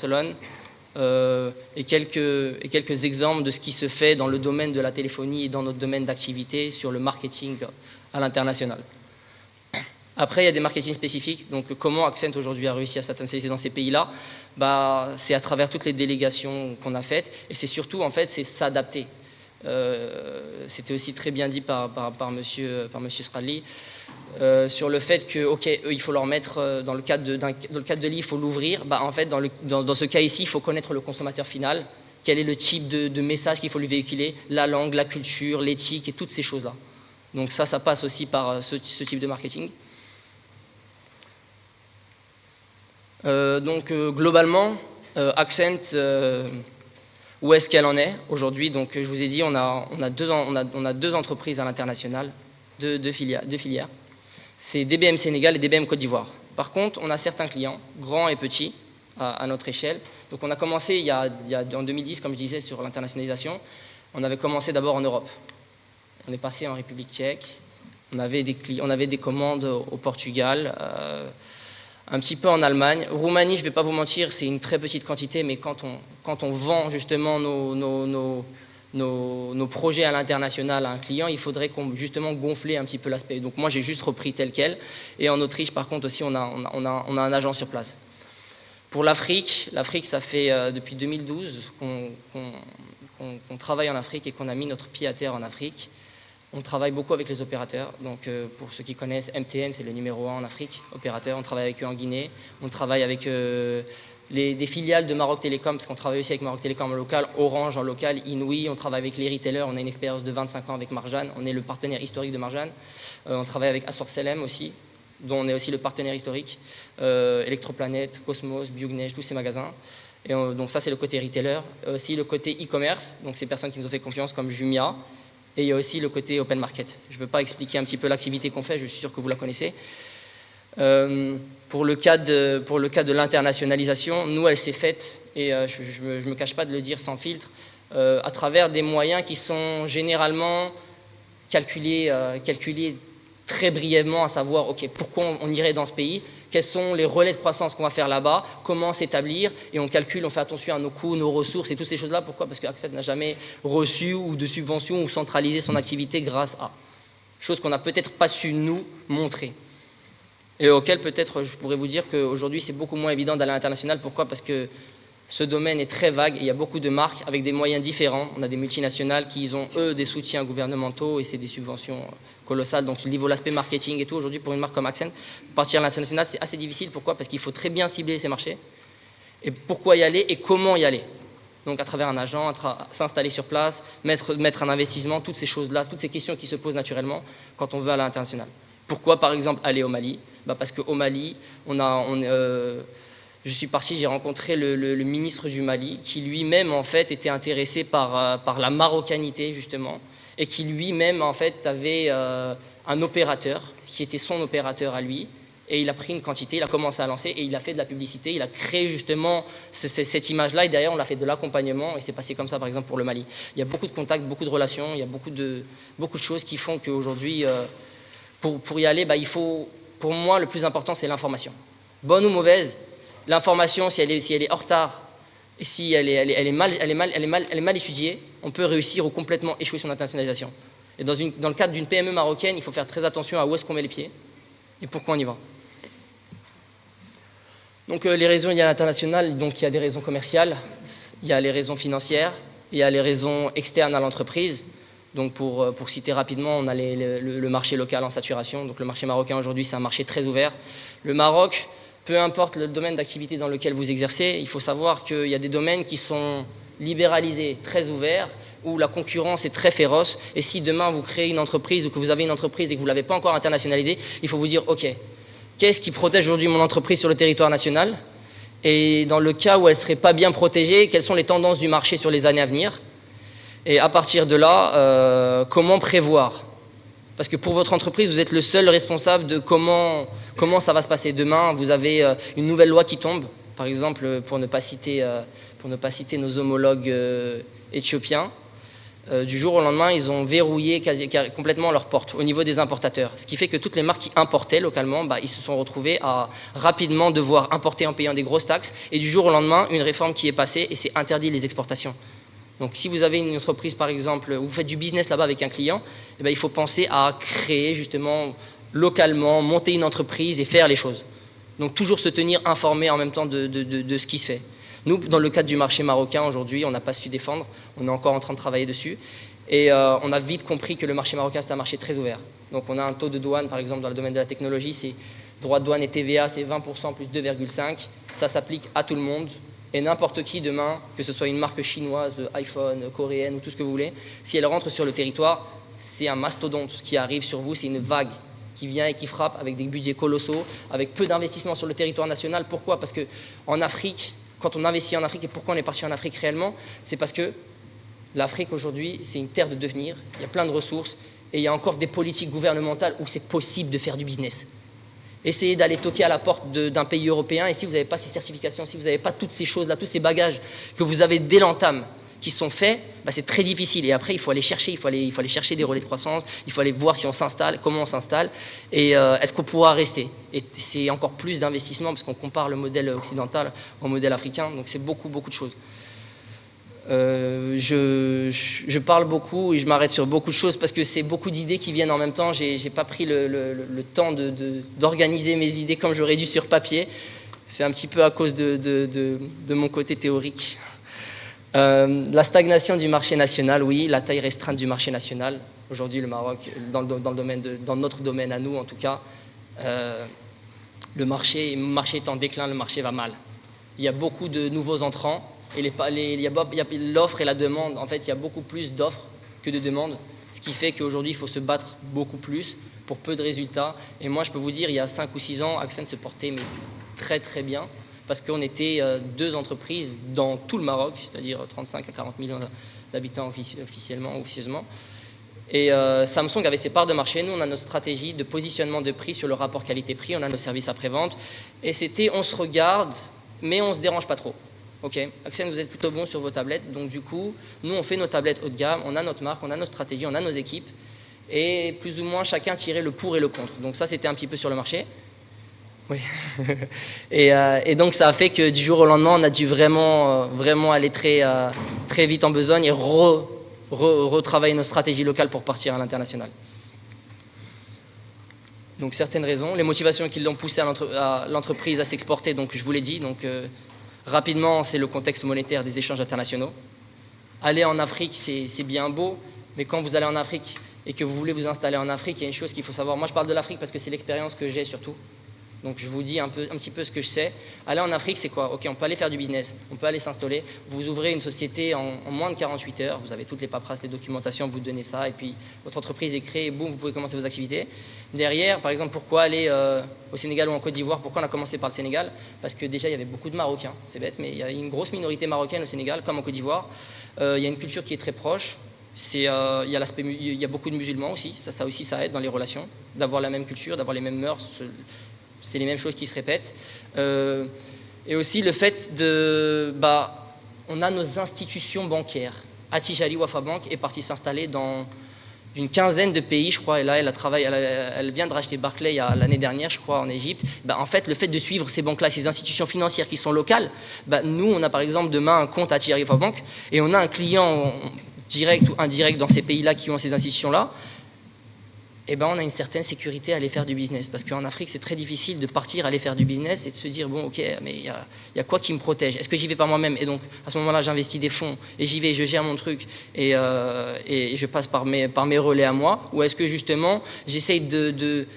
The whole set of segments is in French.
Barcelone, et quelques exemples de ce qui se fait dans le domaine de la téléphonie et dans notre domaine d'activité sur le marketing à l'international. Après, il y a des marketing spécifiques. Donc, comment Accent aujourd'hui a réussi à s'internationaliser dans ces pays-là, c'est à travers toutes les délégations qu'on a faites. Et c'est surtout, en fait, c'est s'adapter. C'était aussi très bien dit par monsieur Stradley, sur le fait que, ok, eux, il faut leur mettre, dans le cadre de l'île, il faut l'ouvrir. En fait, dans ce cas ici, il faut connaître le consommateur final. Quel est le type de message qu'il faut lui véhiculer, la langue, la culture, l'éthique et toutes ces choses-là. Donc ça passe aussi par ce type de marketing. Globalement, Accent, où est-ce qu'elle en est aujourd'hui? Donc je vous ai dit, on a deux entreprises à l'international, deux filières. C'est DBM Sénégal et DBM Côte d'Ivoire. Par contre, on a certains clients, grands et petits, à notre échelle. Donc on a commencé en 2010, comme je disais, sur l'internationalisation. On avait commencé d'abord en Europe. On est passé en République tchèque. On avait des commandes au Portugal, un petit peu en Allemagne. Roumanie, je ne vais pas vous mentir, c'est une très petite quantité, mais quand on vend justement nos projets à l'international à un client, il faudrait justement gonfler un petit peu l'aspect. Donc moi, j'ai juste repris tel quel. Et en Autriche, par contre, aussi, on a un agent sur place. Pour l'Afrique, ça fait depuis 2012 qu'on travaille en Afrique et qu'on a mis notre pied à terre en Afrique. On travaille beaucoup avec les opérateurs. Donc, pour ceux qui connaissent, MTN, c'est le numéro 1 en Afrique, opérateur. On travaille avec eux en Guinée. On travaille avec des filiales de Maroc Télécom, parce qu'on travaille aussi avec Maroc Télécom en local, Orange en local, Inouï. On travaille avec les retailers. On a une expérience de 25 ans avec Marjan. On est le partenaire historique de Marjan. On travaille avec Astor Selem aussi, dont on est aussi le partenaire historique. Electroplanète, Cosmos, Biognej, tous ces magasins. Et donc ça, c'est le côté retailer. Aussi le côté e-commerce, donc ces personnes qui nous ont fait confiance comme Jumia. Et il y a aussi le côté open market. Je ne veux pas expliquer un petit peu l'activité qu'on fait, je suis sûr que vous la connaissez. Pour le cas de l'internationalisation, nous, elle s'est faite, et je ne me cache pas de le dire sans filtre, à travers des moyens qui sont généralement calculés très brièvement, à savoir, ok, pourquoi on irait dans ce pays, quels sont les relais de croissance qu'on va faire là-bas, comment s'établir, et on calcule, on fait attention à nos coûts, nos ressources et toutes ces choses-là. Pourquoi? Parce que Accent n'a jamais reçu ou de subvention ou centralisé son activité grâce à. Chose qu'on n'a peut-être pas su nous montrer. Et auquel peut-être je pourrais vous dire qu'aujourd'hui c'est beaucoup moins évident d'aller à l'international. Pourquoi? Parce que ce domaine est très vague et il y a beaucoup de marques avec des moyens différents. On a des multinationales qui ont, eux, des soutiens gouvernementaux et c'est des subventions colossales. Donc, niveau l'aspect marketing et tout, aujourd'hui, pour une marque comme Accent, partir à l'international, c'est assez difficile. Pourquoi? Parce qu'il faut très bien cibler ces marchés. Et pourquoi y aller et comment y aller? Donc, à travers un agent, s'installer sur place, mettre un investissement, toutes ces choses-là, toutes ces questions qui se posent naturellement quand on veut aller à l'international. Pourquoi, par exemple, aller au Mali? Parce qu'au Mali, je suis parti, j'ai rencontré le ministre du Mali qui lui-même en fait était intéressé par la marocanité justement et qui lui-même en fait avait un opérateur qui était son opérateur à lui et il a pris une quantité, il a commencé à lancer et il a fait de la publicité, il a créé justement cette image-là et derrière on l'a fait de l'accompagnement et c'est passé comme ça par exemple pour le Mali. Il y a beaucoup de contacts, beaucoup de relations, il y a beaucoup de choses qui font qu'aujourd'hui pour y aller, il faut, pour moi le plus important c'est l'information. Bonne ou mauvaise, l'information, si elle est en retard et si elle est mal étudiée, on peut réussir ou complètement échouer son internationalisation. Et dans le cadre d'une PME marocaine, il faut faire très attention à où est-ce qu'on met les pieds et pourquoi on y va. Donc les raisons, il y a l'international, donc il y a des raisons commerciales, il y a les raisons financières, il y a les raisons externes à l'entreprise. Donc pour citer rapidement, on a le marché local en saturation. Donc le marché marocain aujourd'hui, c'est un marché très ouvert. Le Maroc, peu importe le domaine d'activité dans lequel vous exercez, il faut savoir qu'il y a des domaines qui sont libéralisés, très ouverts, où la concurrence est très féroce. Et si demain vous créez une entreprise ou que vous avez une entreprise et que vous ne l'avez pas encore internationalisée, il faut vous dire, ok, qu'est-ce qui protège aujourd'hui mon entreprise sur le territoire national? Et dans le cas où elle ne serait pas bien protégée, quelles sont les tendances du marché sur les années à venir? Et à partir de là, comment prévoir? Parce que pour votre entreprise, vous êtes le seul responsable de comment ça va se passer demain. Vous avez une nouvelle loi qui tombe, par exemple, pour ne pas citer nos homologues éthiopiens. Du jour au lendemain, ils ont verrouillé complètement leurs portes au niveau des importateurs. Ce qui fait que toutes les marques qui importaient localement, ils se sont retrouvés à rapidement devoir importer en payant des grosses taxes. Et du jour au lendemain, une réforme qui est passée et c'est interdit les exportations. Donc si vous avez une entreprise, par exemple, où vous faites du business là-bas avec un client, il faut penser à créer justement localement, monter une entreprise et faire les choses. Donc toujours se tenir informé en même temps de ce qui se fait. Nous, dans le cadre du marché marocain, aujourd'hui, on n'a pas su défendre. On est encore en train de travailler dessus. Et on a vite compris que le marché marocain, c'est un marché très ouvert. Donc on a un taux de douane, par exemple, dans le domaine de la technologie, c'est droit de douane et TVA, c'est 20% plus 2,5. Ça s'applique à tout le monde. Et n'importe qui demain, que ce soit une marque chinoise, iPhone, coréenne ou tout ce que vous voulez, si elle rentre sur le territoire, c'est un mastodonte qui arrive sur vous, c'est une vague qui vient et qui frappe avec des budgets colossaux, avec peu d'investissements sur le territoire national. Pourquoi ? Parce qu'en Afrique, quand on investit en Afrique, et pourquoi on est parti en Afrique réellement, c'est parce que l'Afrique aujourd'hui, c'est une terre de devenir, il y a plein de ressources, et il y a encore des politiques gouvernementales où c'est possible de faire du business. Essayez d'aller toquer à la porte d'un pays européen, et si vous n'avez pas ces certifications, si vous n'avez pas toutes ces choses-là, tous ces bagages que vous avez dès l'entame, qui sont faits, c'est très difficile. Et après, il faut aller chercher, il faut aller chercher des relais de croissance, il faut aller voir si on s'installe, comment on s'installe, et est-ce qu'on pourra rester. Et c'est encore plus d'investissement, parce qu'on compare le modèle occidental au modèle africain, donc c'est beaucoup, beaucoup de choses. Je parle beaucoup et je m'arrête sur beaucoup de choses parce que c'est beaucoup d'idées qui viennent en même temps. J'ai pas pris le temps d'organiser mes idées comme j'aurais dû sur papier. C'est un petit peu à cause de mon côté théorique. La stagnation du marché national, oui, la taille restreinte du marché national. Aujourd'hui, le Maroc, dans notre domaine à nous en tout cas, le marché est en déclin, le marché va mal. Il y a beaucoup de nouveaux entrants. Et il y a l'offre et la demande, en fait, il y a beaucoup plus d'offres que de demandes, ce qui fait qu'aujourd'hui, il faut se battre beaucoup plus pour peu de résultats. Et moi, je peux vous dire, il y a 5 ou 6 ans, Accent se portait très très bien, parce qu'on était 2 entreprises dans tout le Maroc, c'est-à-dire 35 à 40 millions d'habitants officieusement. Et Samsung avait ses parts de marché. Nous, on a notre stratégie de positionnement de prix sur le rapport qualité-prix, on a nos services après-vente. Et c'était, on se regarde, mais on ne se dérange pas trop. Ok, Accent, vous êtes plutôt bon sur vos tablettes, donc du coup, nous on fait nos tablettes haut de gamme, on a notre marque, on a nos stratégies, on a nos équipes, et plus ou moins chacun tirait le pour et le contre. Donc ça, c'était un petit peu sur le marché. Oui. et donc ça a fait que du jour au lendemain, on a dû vraiment aller très vite en besogne et retravailler nos stratégies locales pour partir à l'international. Donc certaines raisons, les motivations qui l'ont poussé à l'entreprise à s'exporter, donc je vous l'ai dit, donc rapidement, c'est le contexte monétaire des échanges internationaux. Aller en Afrique, c'est bien beau, mais quand vous allez en Afrique et que vous voulez vous installer en Afrique, il y a une chose qu'il faut savoir. Moi, je parle de l'Afrique parce que c'est l'expérience que j'ai surtout. Donc, je vous dis un petit peu ce que je sais. Aller en Afrique, c'est quoi ? Ok, on peut aller faire du business, on peut aller s'installer. Vous ouvrez une société en moins de 48 heures, vous avez toutes les paperasses, les documentations, vous donnez ça, et puis votre entreprise est créée, et boum, vous pouvez commencer vos activités. Derrière, par exemple, pourquoi aller au Sénégal ou en Côte d'Ivoire ? Pourquoi on a commencé par le Sénégal ? Parce que déjà, il y avait beaucoup de Marocains, c'est bête, mais il y a une grosse minorité marocaine au Sénégal, comme en Côte d'Ivoire. Il y a une culture qui est très proche. Il y a beaucoup de musulmans aussi, ça aussi ça aide dans les relations, d'avoir la même culture, d'avoir les mêmes mœurs, c'est les mêmes choses qui se répètent. Et aussi le fait on a nos institutions bancaires. Attijari Wafa Bank est partie s'installer dans une quinzaine de pays, je crois, et là elle vient de racheter Barclays l'année dernière, je crois, en Égypte. En fait, le fait de suivre ces banques-là, ces institutions financières qui sont locales, nous, on a par exemple demain un compte à Attijari Wafa Bank, et on a un client direct ou indirect dans ces pays-là qui ont ces institutions-là, on a une certaine sécurité à aller faire du business. Parce qu'en Afrique, c'est très difficile de partir, aller faire du business et de se dire, bon, ok, mais il y a quoi qui me protège ? Est-ce que j'y vais par moi-même ? Et donc, à ce moment-là, j'investis des fonds et j'y vais, je gère mon truc et je passe par mes relais à moi ? Ou est-ce que, justement, j'essaye de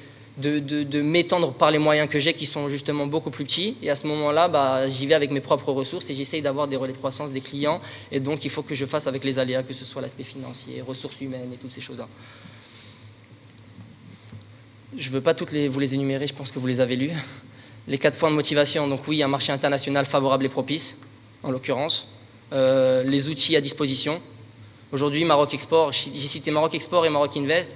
m'étendre par les moyens que j'ai qui sont justement beaucoup plus petits, et à ce moment-là, j'y vais avec mes propres ressources et j'essaye d'avoir des relais de croissance des clients, et donc il faut que je fasse avec les aléas, que ce soit l'aspect financier, ressources humaines et toutes ces choses-là. Je ne veux pas toutes vous les énumérer, je pense que vous les avez lus. Les 4 points de motivation, donc oui, un marché international favorable et propice, en l'occurrence. Les outils à disposition. Aujourd'hui, Maroc Export, j'ai cité Maroc Export et Maroc Invest.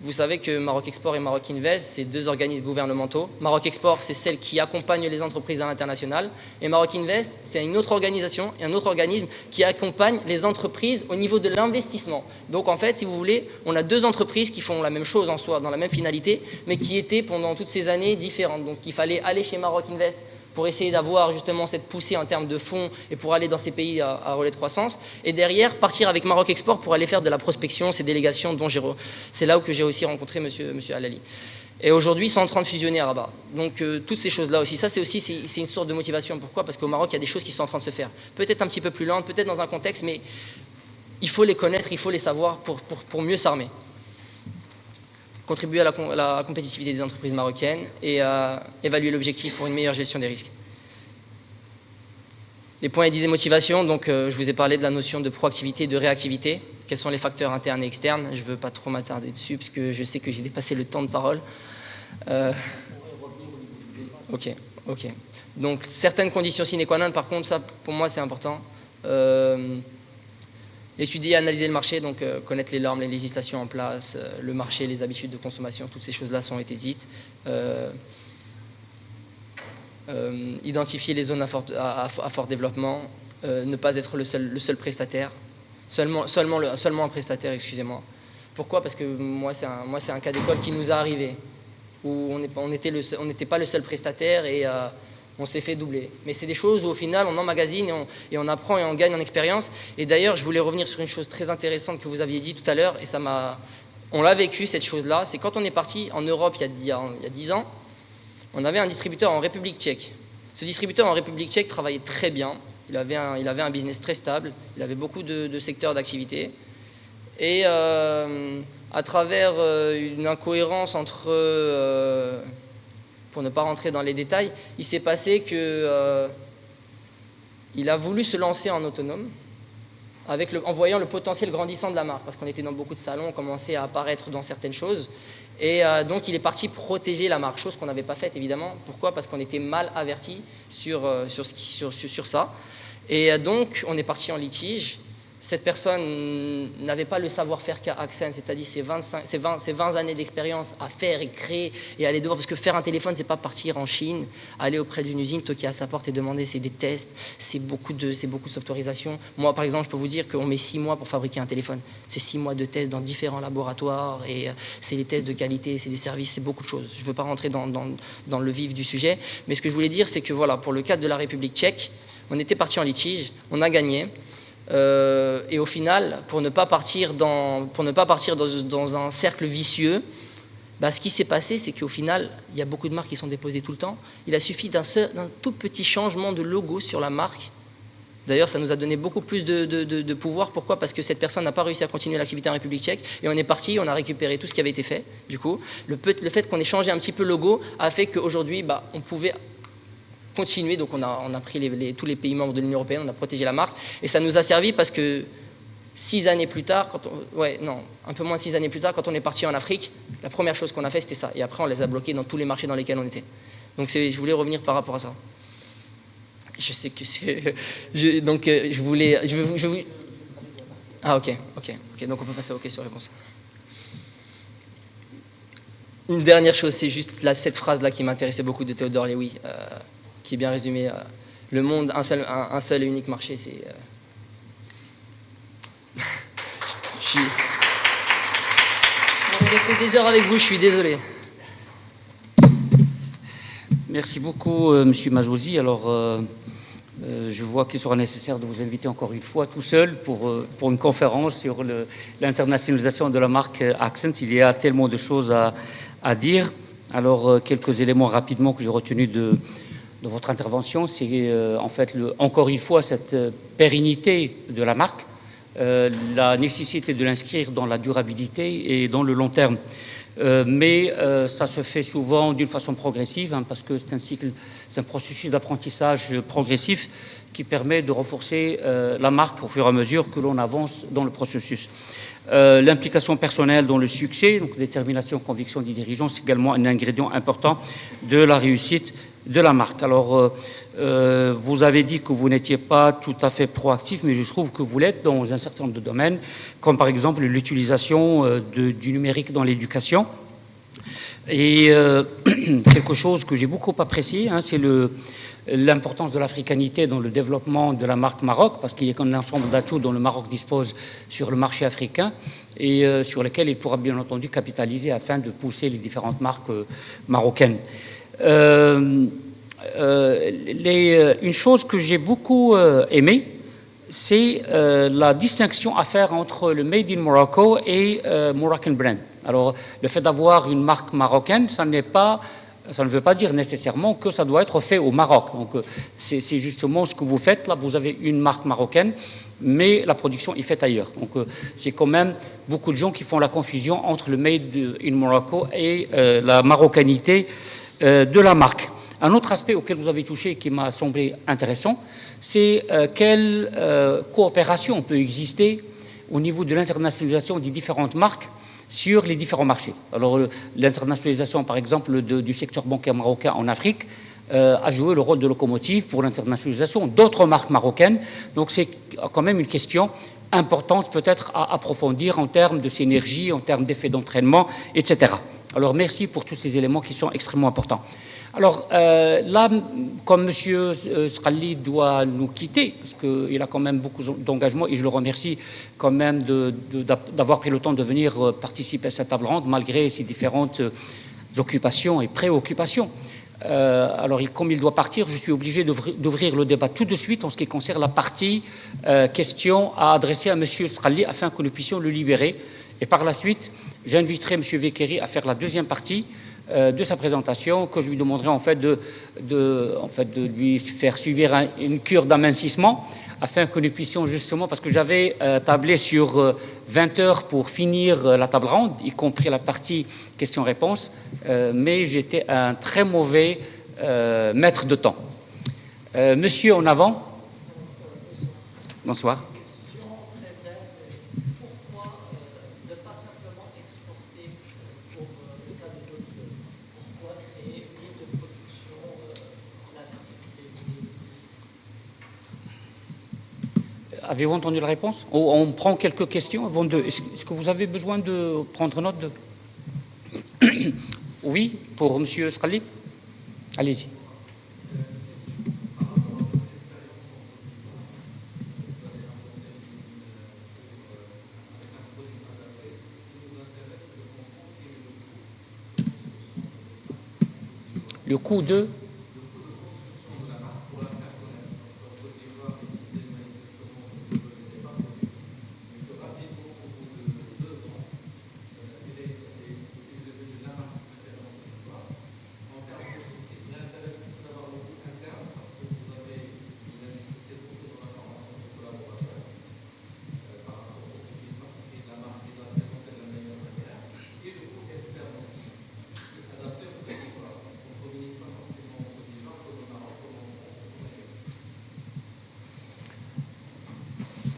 Vous savez que Maroc Export et Maroc Invest, c'est deux organismes gouvernementaux. Maroc Export, c'est celle qui accompagne les entreprises à l'international. Et Maroc Invest, c'est une autre organisation et un autre organisme qui accompagne les entreprises au niveau de l'investissement. Donc en fait, si vous voulez, on a deux entreprises qui font la même chose en soi, dans la même finalité, mais qui étaient pendant toutes ces années différentes. Donc il fallait aller chez Maroc Invest pour essayer d'avoir justement cette poussée en termes de fonds et pour aller dans ces pays à relais de croissance. Et derrière, partir avec Maroc Export pour aller faire de la prospection, ces délégations dont c'est là où j'ai aussi rencontré monsieur Alali. Et aujourd'hui, ils sont en train de fusionner à Rabat. Donc toutes ces choses-là aussi, ça c'est une sorte de motivation. Pourquoi? Parce qu'au Maroc, il y a des choses qui sont en train de se faire. Peut-être un petit peu plus lentes, peut-être dans un contexte, mais il faut les connaître, il faut les savoir pour mieux s'armer. Contribuer à la compétitivité des entreprises marocaines et évaluer l'objectif pour une meilleure gestion des risques. Les points et d'idées motivation, donc je vous ai parlé de la notion de proactivité et de réactivité. Quels sont les facteurs internes et externes? Je ne veux pas trop m'attarder dessus parce que je sais que j'ai dépassé le temps de parole. Ok. Donc certaines conditions sine qua non, par contre, ça pour moi c'est important. Étudier et analyser le marché, donc connaître les normes, les législations en place, le marché, les habitudes de consommation, toutes ces choses-là sont été dites. Identifier les zones à fort développement, ne pas être le seul prestataire, seulement un prestataire, excusez-moi. Pourquoi? Parce que moi c'est un cas d'école qui nous a arrivé, où on n'était pas le seul prestataire et on s'est fait doubler. Mais c'est des choses où au final on emmagasine et on apprend et on gagne en expérience. Et d'ailleurs, je voulais revenir sur une chose très intéressante que vous aviez dit tout à l'heure, et on l'a vécu cette chose-là, c'est quand on est parti en Europe il y a 10 ans, on avait un distributeur en République tchèque. Ce distributeur en République tchèque travaillait très bien, il avait un business très stable, il avait beaucoup de secteurs d'activité. Et à travers une incohérence entre... pour ne pas rentrer dans les détails, il s'est passé qu'il a voulu se lancer en autonome en voyant le potentiel grandissant de la marque, parce qu'on était dans beaucoup de salons, on commençait à apparaître dans certaines choses, et donc il est parti protéger la marque, chose qu'on n'avait pas faite évidemment. Pourquoi? Parce qu'on était mal averti sur ça, et donc on est parti en litige. Cette personne n'avait pas le savoir-faire qu'a Accent, c'est-à-dire ses 20 années d'expérience à faire et créer et aller devoir, parce que faire un téléphone, c'est pas partir en Chine, aller auprès d'une usine, toquer à sa porte et demander, c'est des tests, c'est beaucoup de softwarisation. Moi, par exemple, je peux vous dire qu'on met 6 mois pour fabriquer un téléphone. C'est 6 mois de tests dans différents laboratoires et c'est les tests de qualité, c'est des services, c'est beaucoup de choses. Je ne veux pas rentrer dans le vif du sujet, mais ce que je voulais dire, c'est que voilà, pour le cadre de la République tchèque, on était parti en litige, on a gagné. Et au final, pour ne pas partir dans un cercle vicieux, ce qui s'est passé, c'est qu'au final, il y a beaucoup de marques qui sont déposées tout le temps. Il a suffi d'un tout petit changement de logo sur la marque. D'ailleurs, ça nous a donné beaucoup plus de pouvoir. Pourquoi? Parce que cette personne n'a pas réussi à continuer l'activité en République tchèque. Et on est parti, on a récupéré tout ce qui avait été fait. Du coup, le fait qu'on ait changé un petit peu le logo a fait qu'aujourd'hui, on pouvait continuer. Donc on a pris tous les pays membres de l'Union européenne, on a protégé la marque, et ça nous a servi parce que 6 années plus tard, un peu moins de 6 années plus tard, quand on est parti en Afrique, la première chose qu'on a fait, c'était ça, et après on les a bloqués dans tous les marchés dans lesquels on était. Donc je voulais revenir par rapport à ça. Je sais que c'est... Ah ok, donc on peut passer aux questions-réponses. Une dernière chose, c'est juste cette phrase-là qui m'intéressait beaucoup de Théodore Lewy, qui est bien résumé. Le monde, un seul et unique marché, c'est... Je vais rester des heures avec vous, je suis désolé. Merci beaucoup, Monsieur Mazouzi. Alors, je vois qu'il sera nécessaire de vous inviter encore une fois tout seul pour une conférence sur l'internationalisation de la marque Accent. Il y a tellement de choses à dire. Alors, quelques éléments rapidement que j'ai retenus de votre intervention, c'est en fait, encore une fois, cette pérennité de la marque, la nécessité de l'inscrire dans la durabilité et dans le long terme. Mais ça se fait souvent d'une façon progressive, parce que c'est un processus d'apprentissage progressif qui permet de renforcer la marque au fur et à mesure que l'on avance dans le processus. L'implication personnelle dans le succès, donc détermination, conviction des dirigeants, c'est également un ingrédient important de la réussite de la marque. Alors, vous avez dit que vous n'étiez pas tout à fait proactif, mais je trouve que vous l'êtes dans un certain nombre de domaines, comme par exemple l'utilisation du numérique dans l'éducation. Et quelque chose que j'ai beaucoup apprécié, hein, c'est l'importance de l'africanité dans le développement de la marque Maroc, parce qu'il y a un ensemble d'atouts dont le Maroc dispose sur le marché africain et sur lesquels il pourra bien entendu capitaliser afin de pousser les différentes marques marocaines. Une chose que j'ai beaucoup aimée, c'est la distinction à faire entre le Made in Morocco et Moroccan Brand. Alors, le fait d'avoir une marque marocaine, ça ne veut pas dire nécessairement que ça doit être fait au Maroc. Donc, c'est justement ce que vous faites. Là, vous avez une marque marocaine, mais la production est faite ailleurs. Donc, c'est quand même beaucoup de gens qui font la confusion entre le Made in Morocco et la marocanité de la marque. Un autre aspect auquel vous avez touché et qui m'a semblé intéressant, c'est quelle coopération peut exister au niveau de l'internationalisation des différentes marques sur les différents marchés. Alors, l'internationalisation, par exemple, du secteur bancaire marocain en Afrique a joué le rôle de locomotive pour l'internationalisation d'autres marques marocaines. Donc, c'est quand même une question importante, peut-être, à approfondir en termes de synergie, en termes d'effets d'entraînement, etc. Alors, merci pour tous ces éléments qui sont extrêmement importants. Alors, là, comme M. Srali doit nous quitter, parce qu'il a quand même beaucoup d'engagement, et je le remercie quand même d'avoir pris le temps de venir participer à cette table ronde, malgré ses différentes occupations et préoccupations. Alors, comme il doit partir, je suis obligé d'ouvrir le débat tout de suite en ce qui concerne la partie questions à adresser à M. Srali afin que nous puissions le libérer. Et par la suite, j'inviterai M. Vekeri à faire la deuxième partie de sa présentation, que je lui demanderai en fait de lui faire subir une cure d'amincissement afin que nous puissions justement, parce que j'avais tablé sur 20 heures pour finir la table ronde, y compris la partie questions-réponses, mais j'étais un très mauvais maître de temps. Monsieur en avant. Bonsoir. Avez-vous entendu la réponse? On prend quelques questions avant de... Est-ce que vous avez besoin de prendre note de... Oui, pour M. Srali? Allez-y. Le coût de...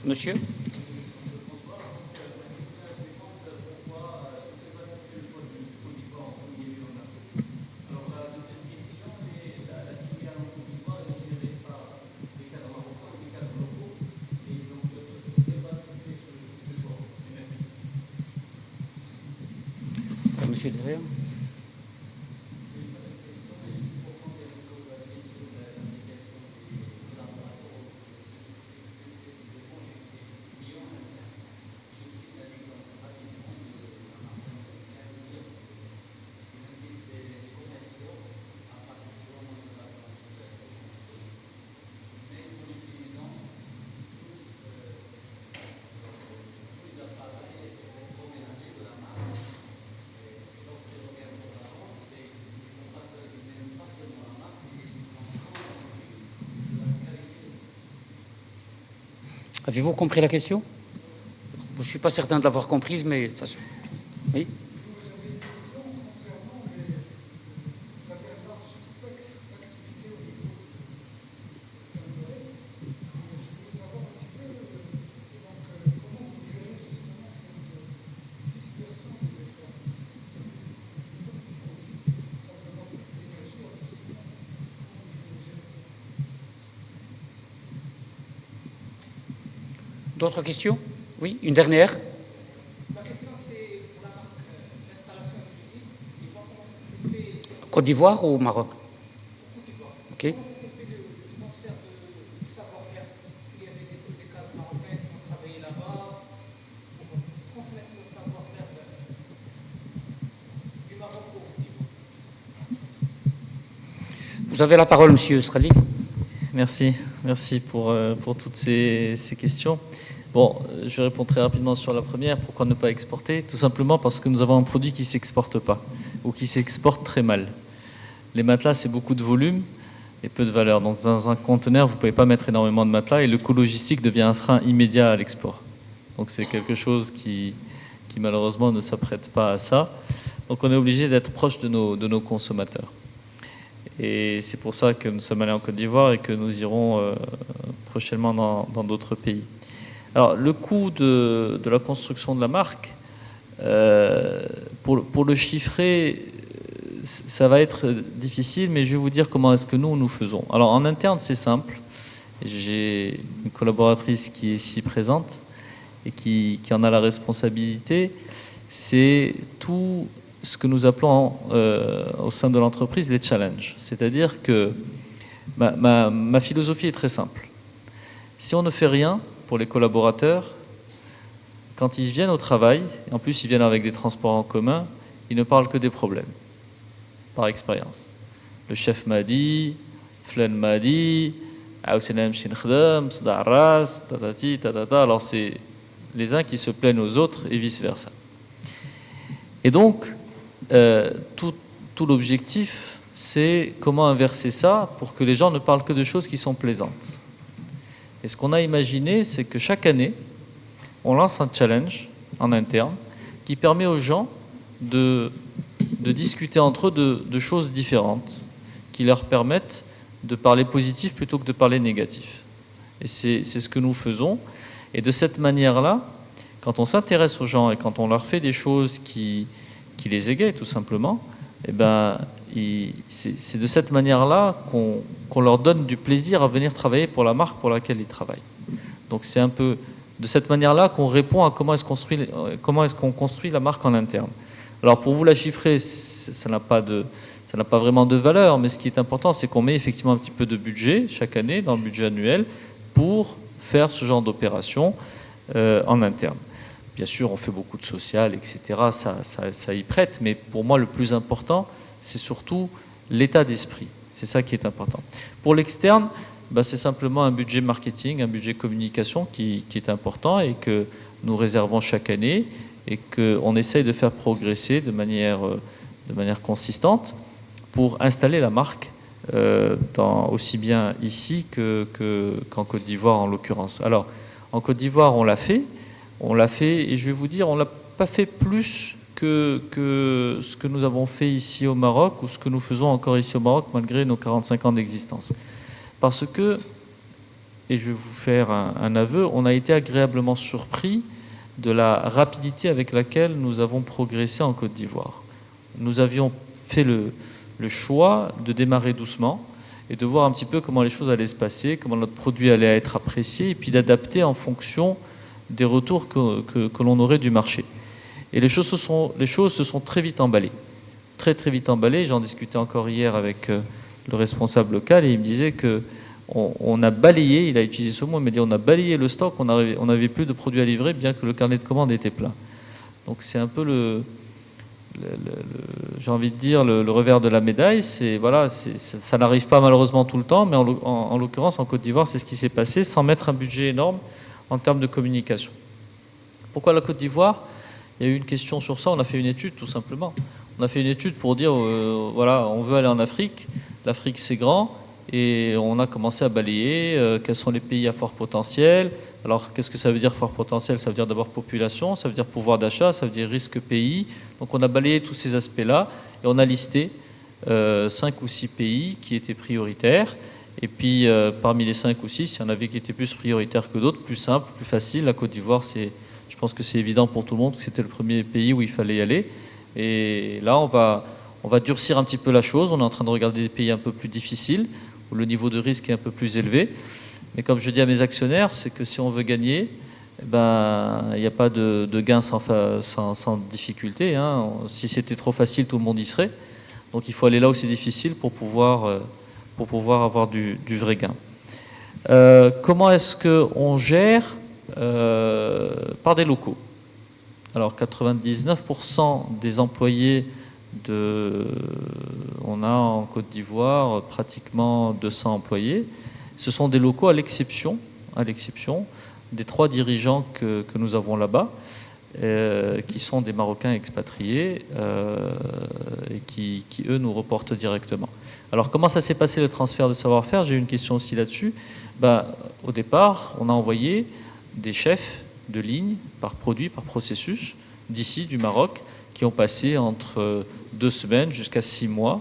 Monsieur? Monsieur derrière. Avez-vous compris la question? Je ne suis pas certain de l'avoir comprise, mais de toute façon. Oui. D'autres questions? Oui, une dernière. Ma question, c'est pour la marque, l'installation de l'usine. Et voir comment ça s'est fait Côte d'Ivoire ou au Maroc? au Côte d'Ivoire. Ok. Comment ça s'est fait le transfert du savoir-faire? Il y avait des cadres marocains qui ont travaillé là-bas pour transmettre le savoir-faire du Maroc au Côte d'Ivoire. Vous avez la parole, Monsieur Srali. Merci pour toutes ces questions. Bon, je vais répondre très rapidement sur la première. Pourquoi ne pas exporter? Tout simplement parce que nous avons un produit qui ne s'exporte pas ou qui s'exporte très mal. Les matelas, c'est beaucoup de volume et peu de valeur. Donc dans un conteneur, vous ne pouvez pas mettre énormément de matelas et le coût logistique devient un frein immédiat à l'export. Donc c'est quelque chose qui malheureusement ne s'apprête pas à ça. Donc on est obligé d'être proche de nos consommateurs. Et c'est pour ça que nous sommes allés en Côte d'Ivoire et que nous irons prochainement dans d'autres pays. Alors, le coût de la construction de la marque, pour le chiffrer, ça va être difficile, mais je vais vous dire comment est-ce que nous faisons. Alors, en interne, c'est simple. J'ai une collaboratrice qui est ici présente et qui en a la responsabilité. C'est tout ce que nous appelons au sein de l'entreprise les challenges. C'est-à-dire que ma philosophie est très simple. Si on ne fait rien pour les collaborateurs, quand ils viennent au travail, et en plus ils viennent avec des transports en commun, ils ne parlent que des problèmes, par expérience. Le chef m'a dit, Flan m'a dit, alors c'est les uns qui se plaignent aux autres et vice-versa. Et donc, tout l'objectif, c'est comment inverser ça pour que les gens ne parlent que de choses qui sont plaisantes. Et ce qu'on a imaginé, c'est que chaque année, on lance un challenge en interne qui permet aux gens de discuter entre eux de choses différentes, qui leur permettent de parler positif plutôt que de parler négatif. Et c'est ce que nous faisons. Et de cette manière-là, quand on s'intéresse aux gens et quand on leur fait des choses qui les égayent tout simplement, eh ben, c'est de cette manière-là qu'on leur donne du plaisir à venir travailler pour la marque pour laquelle ils travaillent. Donc c'est un peu de cette manière-là qu'on répond à comment est-ce qu'on construit la marque en interne. Alors pour vous la chiffrer, ça n'a pas vraiment de valeur, mais ce qui est important, c'est qu'on met effectivement un petit peu de budget chaque année dans le budget annuel pour faire ce genre d'opération en interne. Bien sûr, on fait beaucoup de social, etc. Ça y prête, mais pour moi, le plus important, c'est surtout l'état d'esprit. C'est ça qui est important. Pour l'externe, c'est simplement un budget marketing, un budget communication qui est important et que nous réservons chaque année et qu'on essaye de faire progresser de manière consistante pour installer la marque aussi bien ici qu'en Côte d'Ivoire en l'occurrence. Alors, en Côte d'Ivoire, on l'a fait et je vais vous dire, on ne l'a pas fait plus que ce que nous avons fait ici au Maroc ou ce que nous faisons encore ici au Maroc malgré nos 45 ans d'existence. Parce que, et je vais vous faire un aveu, on a été agréablement surpris de la rapidité avec laquelle nous avons progressé en Côte d'Ivoire. Nous avions fait le choix de démarrer doucement et de voir un petit peu comment les choses allaient se passer, comment notre produit allait être apprécié et puis d'adapter en fonction des retours que l'on aurait du marché. Et les choses se sont très vite emballées. Très très vite emballées. J'en discutais encore hier avec le responsable local et il me disait qu'on a balayé, il a utilisé ce mot, il m'a dit on a balayé le stock, on n'avait plus de produits à livrer bien que le carnet de commandes était plein. Donc c'est un peu j'ai envie de dire le revers de la médaille. Ça n'arrive pas malheureusement tout le temps, mais en l'occurrence en Côte d'Ivoire c'est ce qui s'est passé sans mettre un budget énorme en termes de communication. Pourquoi la Côte d'Ivoire? Il y a eu une question sur ça, on a fait une étude tout simplement. On a fait une étude pour dire, voilà, on veut aller en Afrique, l'Afrique c'est grand, et on a commencé à balayer quels sont les pays à fort potentiel. Alors qu'est-ce que ça veut dire fort potentiel? Ça veut dire d'abord population, ça veut dire pouvoir d'achat, ça veut dire risque pays. Donc on a balayé tous ces aspects-là, et on a listé 5 ou 6 pays qui étaient prioritaires. Et puis, parmi les 5 ou 6, il y en avait qui étaient plus prioritaires que d'autres, plus simples, plus faciles. La Côte d'Ivoire, je pense que c'est évident pour tout le monde que c'était le premier pays où il fallait y aller. Et là, on va durcir un petit peu la chose. On est en train de regarder des pays un peu plus difficiles, où le niveau de risque est un peu plus élevé. Mais comme je dis à mes actionnaires, c'est que si on veut gagner, ben, il n'y a pas de gain sans difficulté, hein. Si c'était trop facile, tout le monde y serait. Donc il faut aller là où c'est difficile pour pouvoir avoir du vrai gain. Comment est-ce qu'on gère par des locaux? Alors 99% des employés on a en Côte d'Ivoire pratiquement 200 employés. Ce sont des locaux à l'exception des 3 dirigeants que nous avons là-bas, qui sont des Marocains expatriés et qui, eux, nous reportent directement. Alors, comment ça s'est passé le transfert de savoir-faire? J'ai eu une question aussi là-dessus. Au départ, on a envoyé des chefs de ligne par produit, par processus, d'ici, du Maroc, qui ont passé entre 2 semaines jusqu'à 6 mois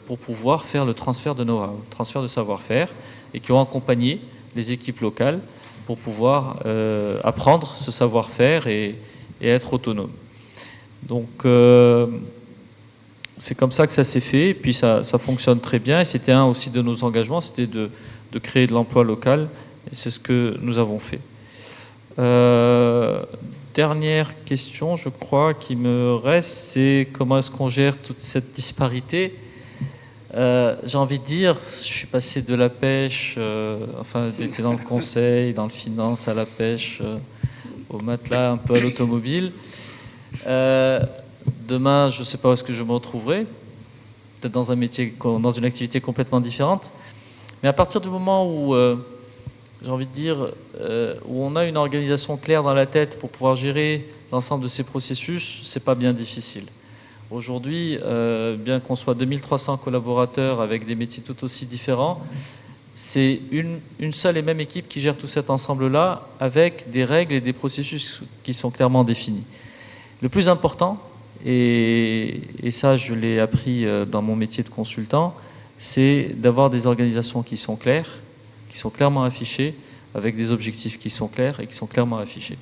pour pouvoir faire le transfert de know-how, le transfert de savoir-faire, et qui ont accompagné les équipes locales pour pouvoir apprendre ce savoir-faire et être autonome. Donc, c'est comme ça que ça s'est fait, et puis ça fonctionne très bien, et c'était un aussi de nos engagements, c'était de créer de l'emploi local, et c'est ce que nous avons fait. Dernière question, je crois, qui me reste, c'est comment est-ce qu'on gère toute cette disparité? J'ai envie de dire, je suis passé de la pêche, j'étais dans le conseil, dans le finance, à la pêche, au matelas, un peu à l'automobile. Demain, je ne sais pas où est-ce que je me retrouverai, peut-être dans un métier, dans une activité complètement différente. Mais à partir du moment où, j'ai envie de dire, où on a une organisation claire dans la tête pour pouvoir gérer l'ensemble de ces processus, c'est pas bien difficile. Aujourd'hui, bien qu'on soit 2300 collaborateurs avec des métiers tout aussi différents, c'est une seule et même équipe qui gère tout cet ensemble-là avec des règles et des processus qui sont clairement définis. Le plus important, et ça je l'ai appris dans mon métier de consultant, c'est d'avoir des organisations qui sont claires, qui sont clairement affichées, avec des objectifs qui sont clairs et qui sont clairement affichés.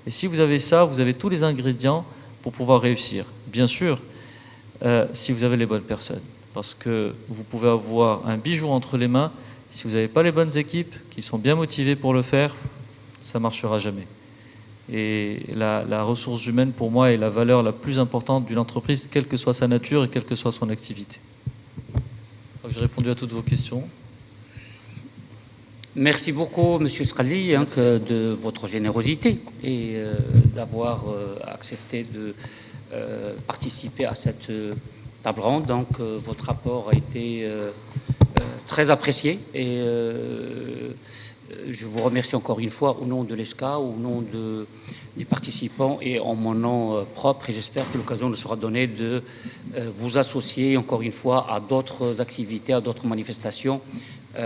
Et si vous avez ça, vous avez tous les ingrédients pour pouvoir réussir. Bien sûr, si vous avez les bonnes personnes. Parce que vous pouvez avoir un bijou entre les mains, si vous n'avez pas les bonnes équipes qui sont bien motivées pour le faire, ça ne marchera jamais. Et la ressource humaine, pour moi, est la valeur la plus importante d'une entreprise, quelle que soit sa nature et quelle que soit son activité. Donc, j'ai répondu à toutes vos questions. Merci beaucoup, M. Scali, de votre générosité et d'avoir accepté de participer à cette table ronde. Donc, votre rapport a été très apprécié et je vous remercie encore une fois au nom de l'ESCA, au nom des participants et en mon nom propre. Et j'espère que l'occasion nous sera donnée de vous associer encore une fois à d'autres activités, à d'autres manifestations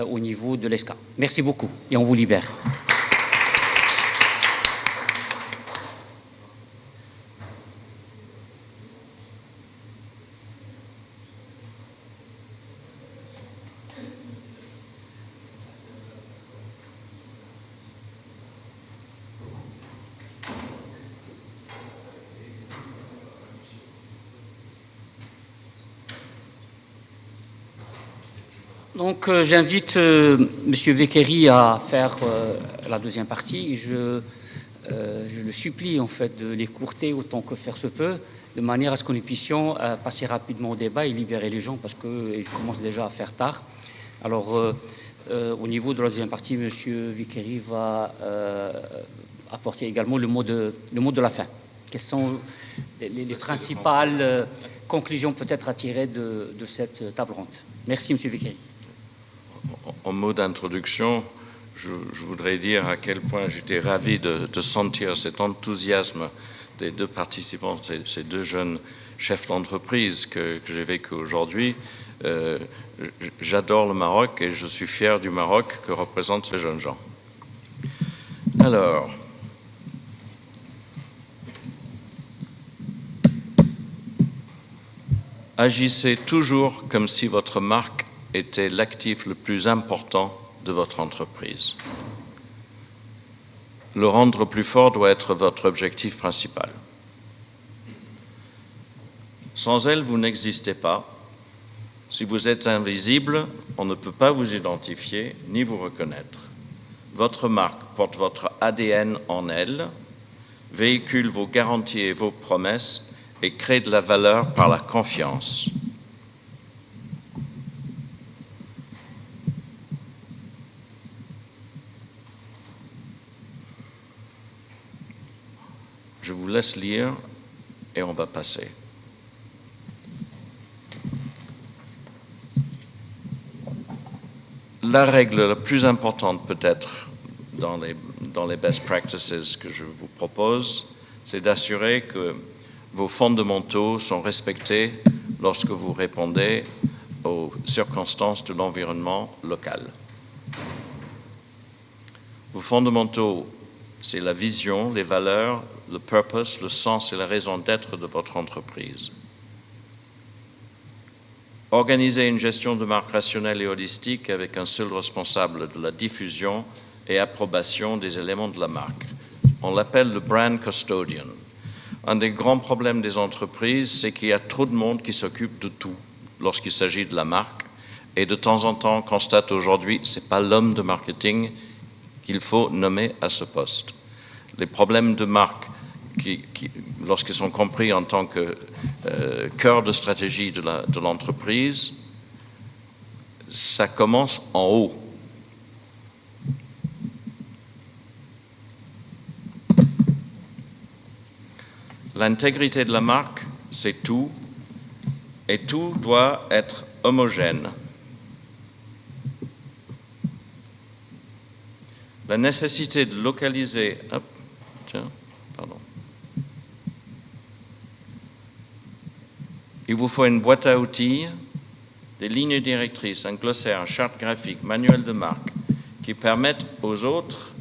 au niveau de l'ESCA. Merci beaucoup et on vous libère. Donc j'invite M. Vekeri à faire la deuxième partie. Je le supplie en fait de l'écourter autant que faire se peut, de manière à ce que nous puissions passer rapidement au débat et libérer les gens parce qu'il commence déjà à faire tard. Alors au niveau de la deuxième partie, M. Vekeri va apporter également le mot de la fin. Quelles sont les principales conclusions peut-être à tirer de cette table ronde? Merci M. Vekeri. En mot d'introduction, je voudrais dire à quel point j'étais ravi de sentir cet enthousiasme des deux participants, ces deux jeunes chefs d'entreprise que j'ai vécu aujourd'hui. J'adore le Maroc et je suis fier du Maroc que représentent ces jeunes gens. Alors, agissez toujours comme si votre marque était l'actif le plus important de votre entreprise. Le rendre plus fort doit être votre objectif principal. Sans elle, vous n'existez pas. Si vous êtes invisible, on ne peut pas vous identifier ni vous reconnaître. Votre marque porte votre ADN en elle, véhicule vos garanties et vos promesses et crée de la valeur par la confiance. Je vous laisse lire et on va passer. La règle la plus importante peut-être dans les best practices que je vous propose, c'est d'assurer que vos fondamentaux sont respectés lorsque vous répondez aux circonstances de l'environnement local. Vos fondamentaux, c'est la vision, les valeurs, le purpose, le sens et la raison d'être de votre entreprise. Organiser une gestion de marque rationnelle et holistique avec un seul responsable de la diffusion et approbation des éléments de la marque. On l'appelle le brand custodian. Un des grands problèmes des entreprises, c'est qu'il y a trop de monde qui s'occupe de tout lorsqu'il s'agit de la marque. Et de temps en temps, on constate aujourd'hui, ce n'est pas l'homme de marketing qu'il faut nommer à ce poste. Les problèmes de marque, lorsqu'ils sont compris en tant que cœur de stratégie de l'entreprise, ça commence en haut. L'intégrité de la marque, c'est tout, et tout doit être homogène. La nécessité de localiser... Il vous faut une boîte à outils, des lignes directrices, un glossaire, une charte graphique, manuel de marque, qui permettent aux autres,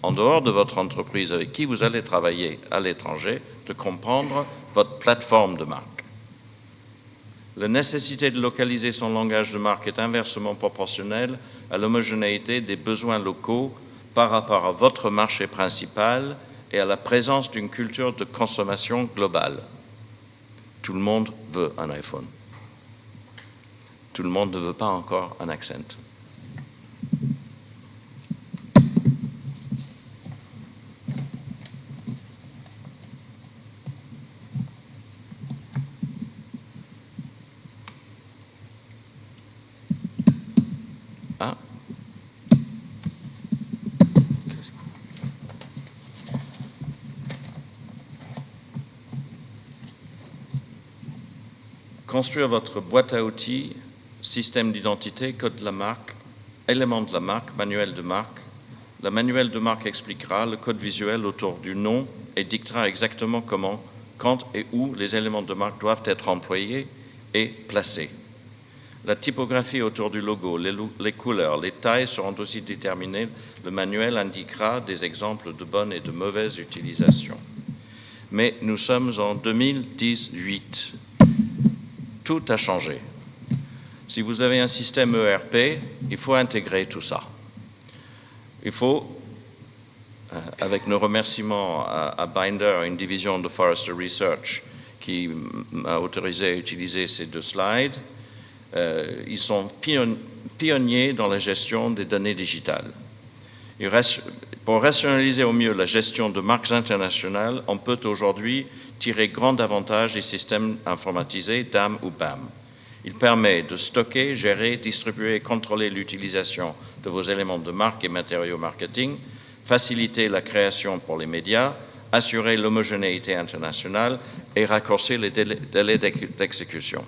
en dehors de votre entreprise avec qui vous allez travailler à l'étranger, de comprendre votre plateforme de marque. La nécessité de localiser son langage de marque est inversement proportionnelle à l'homogénéité des besoins locaux par rapport à votre marché principal et à la présence d'une culture de consommation globale. Tout le monde veut un iPhone. Tout le monde ne veut pas encore un Accent. Ah. Construire votre boîte à outils, système d'identité, code de la marque, éléments de la marque, manuel de marque. Le manuel de marque expliquera le code visuel autour du nom et dictera exactement comment, quand et où les éléments de marque doivent être employés et placés. La typographie autour du logo, les couleurs, les tailles seront aussi déterminées. Le manuel indiquera des exemples de bonne et de mauvaise utilisation. Mais nous sommes en 2018. Tout a changé. Si vous avez un système ERP, il faut intégrer tout ça. Il faut, avec nos remerciements à Binder, une division de Forrester Research qui m'a autorisé à utiliser ces deux slides, ils sont pionniers dans la gestion des données digitales. Pour rationaliser au mieux la gestion de marques internationales, on peut aujourd'hui tirer grand avantage des systèmes informatisés DAM ou BAM. Il permet de stocker, gérer, distribuer et contrôler l'utilisation de vos éléments de marque et matériaux marketing, faciliter la création pour les médias, assurer l'homogénéité internationale et raccourcir les délais d'exécution.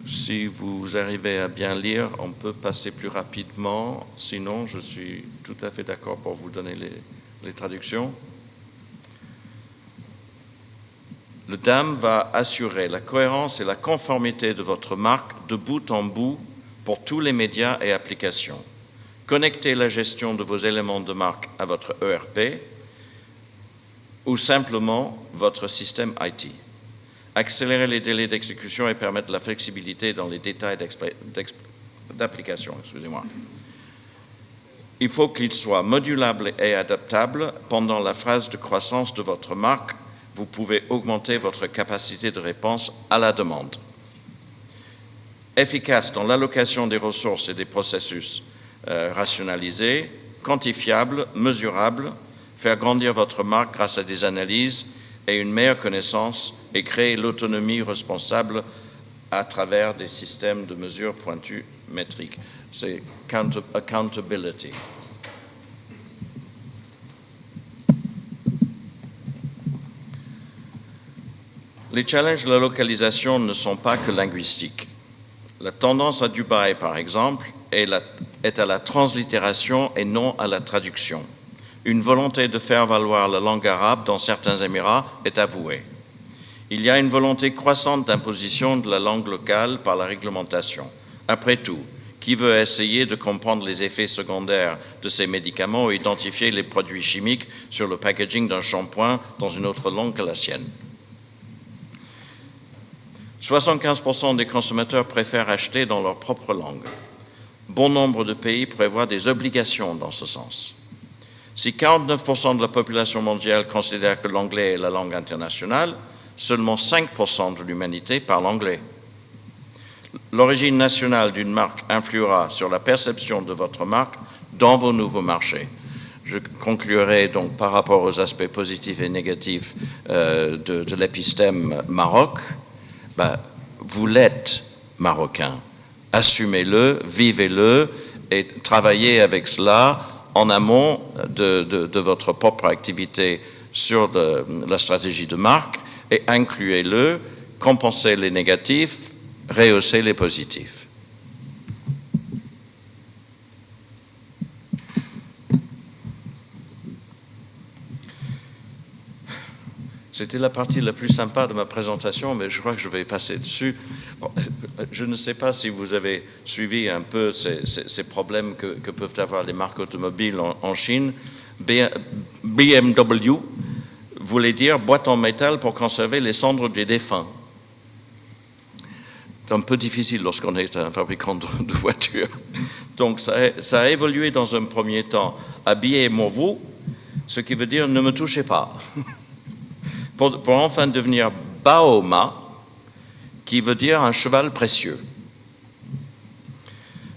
Si vous arrivez à bien lire, on peut passer plus rapidement. Sinon, je suis tout à fait d'accord pour vous donner les traductions. Le DAM va assurer la cohérence et la conformité de votre marque de bout en bout pour tous les médias et applications. Connectez la gestion de vos éléments de marque à votre ERP ou simplement votre système IT. Accélérer les délais d'exécution et permettre la flexibilité dans les détails d'application. Il faut qu'il soit modulable et adaptable. Pendant la phase de croissance de votre marque, vous pouvez augmenter votre capacité de réponse à la demande. efficace dans l'allocation des ressources et des processus rationalisés, quantifiable, mesurable, faire grandir votre marque grâce à des analyses et une meilleure connaissance et créer l'autonomie responsable à travers des systèmes de mesure pointus métriques. C'est accountability. Les challenges de la localisation ne sont pas que linguistiques. La tendance à Dubaï, par exemple, est à la translittération et non à la traduction. Une volonté de faire valoir la langue arabe dans certains Émirats est avouée. Il y a une volonté croissante d'imposition de la langue locale par la réglementation. Après tout, qui veut essayer de comprendre les effets secondaires de ces médicaments ou identifier les produits chimiques sur le packaging d'un shampoing dans une autre langue que la sienne? 75% des consommateurs préfèrent acheter dans leur propre langue. Bon nombre de pays prévoient des obligations dans ce sens. Si 49% de la population mondiale considère que l'anglais est la langue internationale, seulement 5% de l'humanité parle anglais. L'origine nationale d'une marque influera sur la perception de votre marque dans vos nouveaux marchés. Je conclurai donc par rapport aux aspects positifs et négatifs de l'épistème Maroc. Vous l'êtes marocain. Assumez-le, vivez-le et travaillez avec cela en amont de votre propre activité sur la stratégie de marque et incluez-le, compensez les négatifs, rehaussez les positifs. C'était la partie la plus sympa de ma présentation, mais je crois que je vais passer dessus. Bon, je ne sais pas si vous avez suivi un peu ces problèmes que peuvent avoir les marques automobiles en Chine. BMW voulait dire boîte en métal pour conserver les cendres des défunts. C'est un peu difficile lorsqu'on est un fabricant de voitures. Donc ça a évolué dans un premier temps à Bie-Mo-Wu, ce qui veut dire ne me touchez pas. Pour enfin devenir Baoma, qui veut dire un cheval précieux.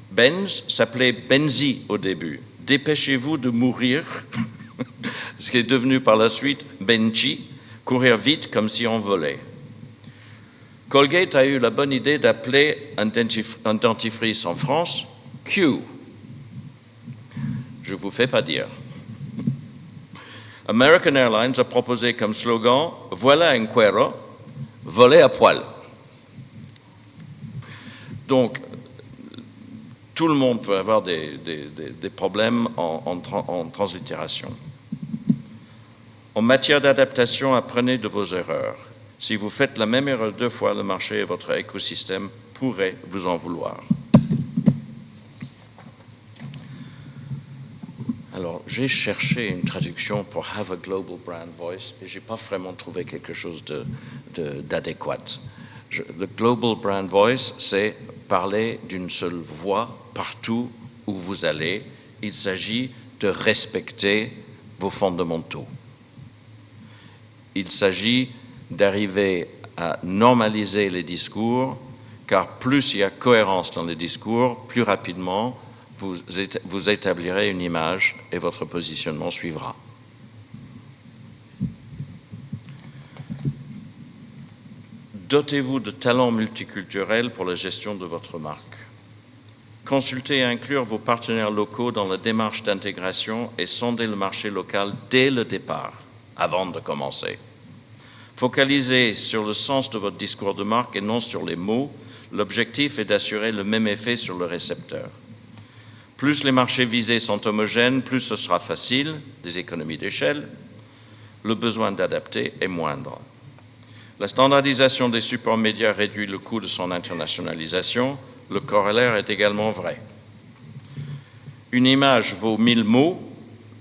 Benz s'appelait Benzi au début. Dépêchez-vous de mourir, ce qui est devenu par la suite Benji, courir vite comme si on volait. Colgate a eu la bonne idée d'appeler un dentifrice en France Q. Je ne vous fais pas dire. American Airlines a proposé comme slogan « Voilà un cuero, voler à poil ». Donc, tout le monde peut avoir des problèmes en translittération. En matière d'adaptation, apprenez de vos erreurs. Si vous faites la même erreur 2 fois, le marché et votre écosystème pourraient vous en vouloir. Alors, j'ai cherché une traduction pour « have a global brand voice » et je n'ai pas vraiment trouvé quelque chose d'adéquat. Le global brand voice, c'est parler d'une seule voix partout où vous allez. Il s'agit de respecter vos fondamentaux. Il s'agit d'arriver à normaliser les discours, car plus il y a cohérence dans les discours, plus rapidement vous établirez une image et votre positionnement suivra. Dotez-vous de talents multiculturels pour la gestion de votre marque. Consultez et inclure vos partenaires locaux dans la démarche d'intégration et sondez le marché local dès le départ, avant de commencer. Focalisez sur le sens de votre discours de marque et non sur les mots. L'objectif est d'assurer le même effet sur le récepteur. Plus les marchés visés sont homogènes, plus ce sera facile, des économies d'échelle. Le besoin d'adapter est moindre. La standardisation des supports médias réduit le coût de son internationalisation. Le corollaire est également vrai. Une image vaut 1000 mots,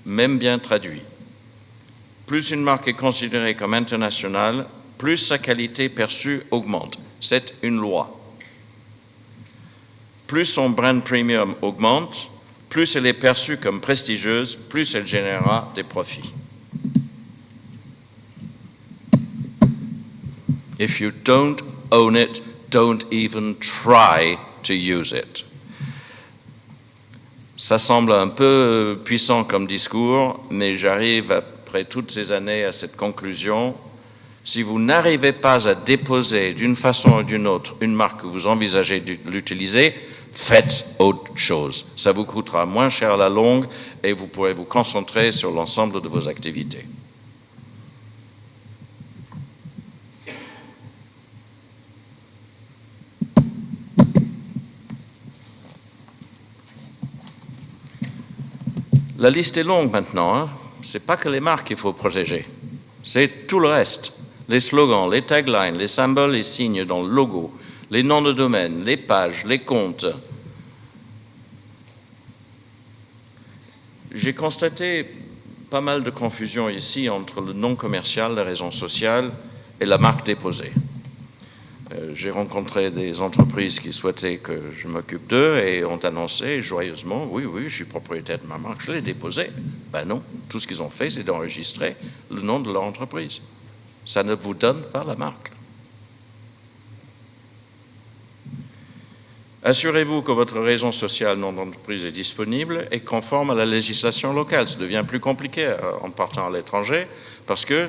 même bien traduits. Plus une marque est considérée comme internationale, plus sa qualité perçue augmente. C'est une loi. Plus son brand premium augmente, plus elle est perçue comme prestigieuse, plus elle générera des profits. If you don't own it, don't even try to use it. Ça semble un peu puissant comme discours, mais j'arrive après toutes ces années à cette conclusion. Si vous n'arrivez pas à déposer d'une façon ou d'une autre une marque que vous envisagez d'utiliser, faites autre chose. Ça vous coûtera moins cher à la longue et vous pourrez vous concentrer sur l'ensemble de vos activités. La liste est longue maintenant, hein. Ce n'est pas que les marques qu'il faut protéger, c'est tout le reste. Les slogans, les taglines, les symboles et signes dans le logo, les noms de domaine, les pages, les comptes. J'ai constaté pas mal de confusion ici entre le nom commercial, la raison sociale et la marque déposée. J'ai rencontré des entreprises qui souhaitaient que je m'occupe d'eux et ont annoncé joyeusement, oui, je suis propriétaire de ma marque, je l'ai déposée. Ben non, tout ce qu'ils ont fait, c'est d'enregistrer le nom de leur entreprise. Ça ne vous donne pas la marque. Assurez-vous que votre raison sociale nom d'entreprise est disponible et conforme à la législation locale. Ça devient plus compliqué en partant à l'étranger parce que,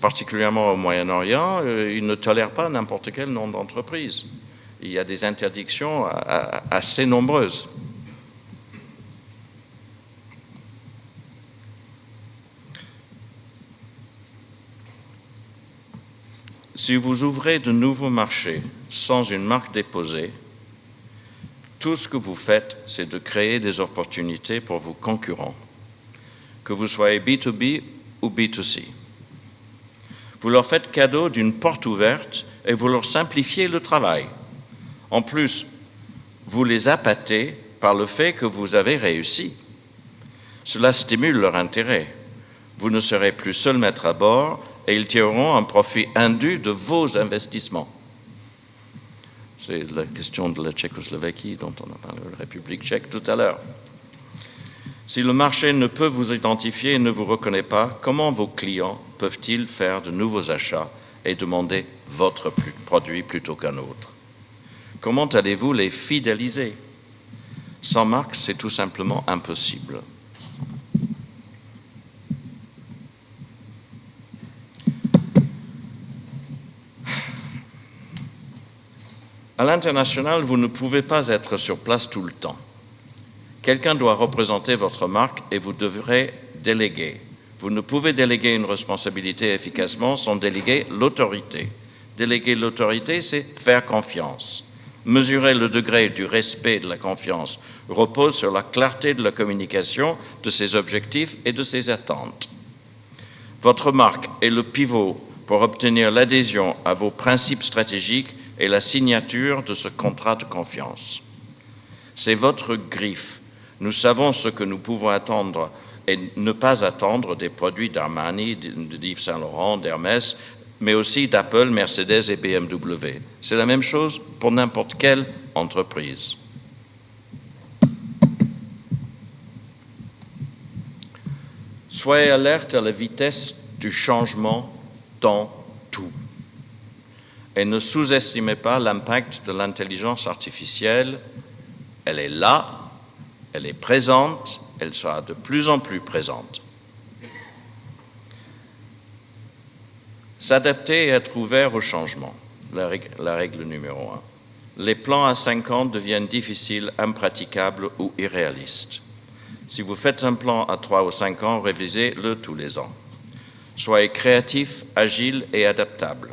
particulièrement au Moyen-Orient, ils ne tolèrent pas n'importe quel nom d'entreprise. Il y a des interdictions assez nombreuses. Si vous ouvrez de nouveaux marchés sans une marque déposée, tout ce que vous faites, c'est de créer des opportunités pour vos concurrents, que vous soyez B2B ou B2C. Vous leur faites cadeau d'une porte ouverte et vous leur simplifiez le travail. En plus, vous les appâtez par le fait que vous avez réussi. Cela stimule leur intérêt. Vous ne serez plus seul maître à bord et ils tireront un profit indu de vos investissements. C'est la question de la Tchécoslovaquie dont on a parlé, la République tchèque tout à l'heure. Si le marché ne peut vous identifier et ne vous reconnaît pas, comment vos clients peuvent-ils faire de nouveaux achats et demander votre produit plutôt qu'un autre? Comment allez-vous les fidéliser? Sans marque, c'est tout simplement impossible. À l'international, vous ne pouvez pas être sur place tout le temps. Quelqu'un doit représenter votre marque et vous devrez déléguer. Vous ne pouvez déléguer une responsabilité efficacement sans déléguer l'autorité. Déléguer l'autorité, c'est faire confiance. Mesurer le degré du respect de la confiance repose sur la clarté de la communication de ses objectifs et de ses attentes. Votre marque est le pivot pour obtenir l'adhésion à vos principes stratégiques et la signature de ce contrat de confiance. C'est votre griffe. Nous savons ce que nous pouvons attendre et ne pas attendre des produits d'Armani, d'Yves Saint Laurent, d'Hermès, mais aussi d'Apple, Mercedes et BMW. C'est la même chose pour n'importe quelle entreprise. Soyez alerte à la vitesse du changement dans tout. Et ne sous-estimez pas l'impact de l'intelligence artificielle. Elle est là, elle est présente, elle sera de plus en plus présente. S'adapter et être ouvert au changement, la règle numéro 1. Les plans à 5 ans deviennent difficiles, impraticables ou irréalistes. Si vous faites un plan à 3 ou 5 ans, révisez-le tous les ans. Soyez créatif, agile et adaptable.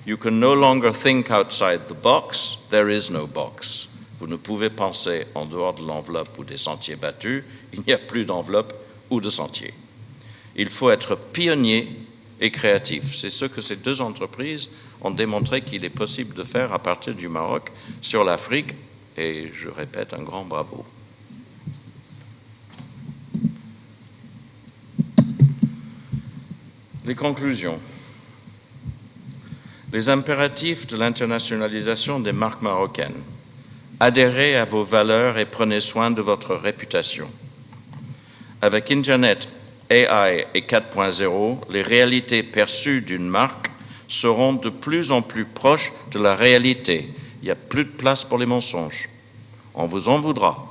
You can no longer think outside the box, there is no box. Vous ne pouvez penser en dehors de l'enveloppe ou des sentiers battus, il n'y a plus d'enveloppe ou de sentier. Il faut être pionnier et créatif. C'est ce que ces deux entreprises ont démontré qu'il est possible de faire à partir du Maroc sur l'Afrique, et je répète, un grand bravo. Les conclusions. Les impératifs de l'internationalisation des marques marocaines. Adhérez à vos valeurs et prenez soin de votre réputation. Avec Internet, AI et 4.0, les réalités perçues d'une marque seront de plus en plus proches de la réalité. Il n'y a plus de place pour les mensonges. On vous en voudra.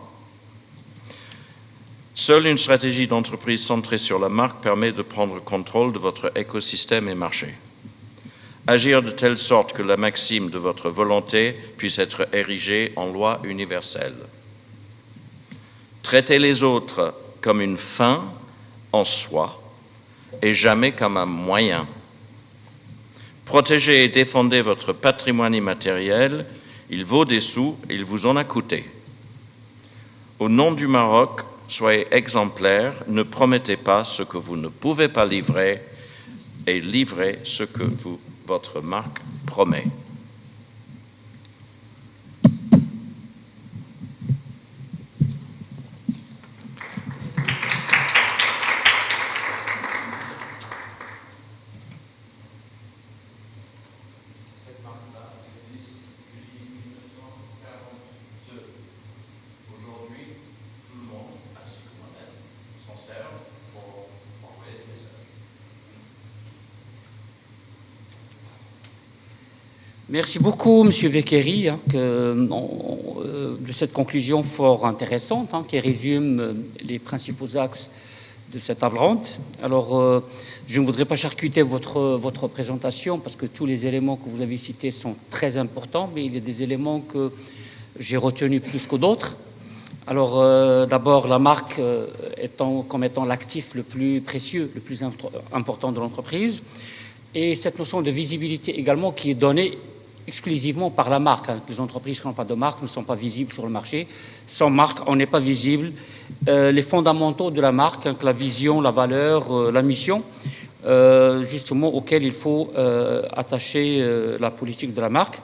Seule une stratégie d'entreprise centrée sur la marque permet de prendre contrôle de votre écosystème et marché. Agir de telle sorte que la maxime de votre volonté puisse être érigée en loi universelle. Traitez les autres comme une fin en soi et jamais comme un moyen. Protégez et défendez votre patrimoine immatériel, il vaut des sous, il vous en a coûté. Au nom du Maroc, soyez exemplaires, ne promettez pas ce que vous ne pouvez pas livrer et livrez ce que votre marque promet. Merci beaucoup, M. Vekeri, de cette conclusion fort intéressante qui résume les principaux axes de cette table ronde. Alors, je ne voudrais pas charcuter votre présentation parce que tous les éléments que vous avez cités sont très importants, mais il y a des éléments que j'ai retenus plus que d'autres. Alors, d'abord, la marque comme étant l'actif le plus précieux, le plus important de l'entreprise, et cette notion de visibilité également qui est donnée exclusivement par la marque. Les entreprises qui n'ont pas de marque ne sont pas visibles sur le marché. Sans marque, on n'est pas visible. Les fondamentaux de la marque, la vision, la valeur, la mission, justement auxquels il faut attacher la politique de la marque.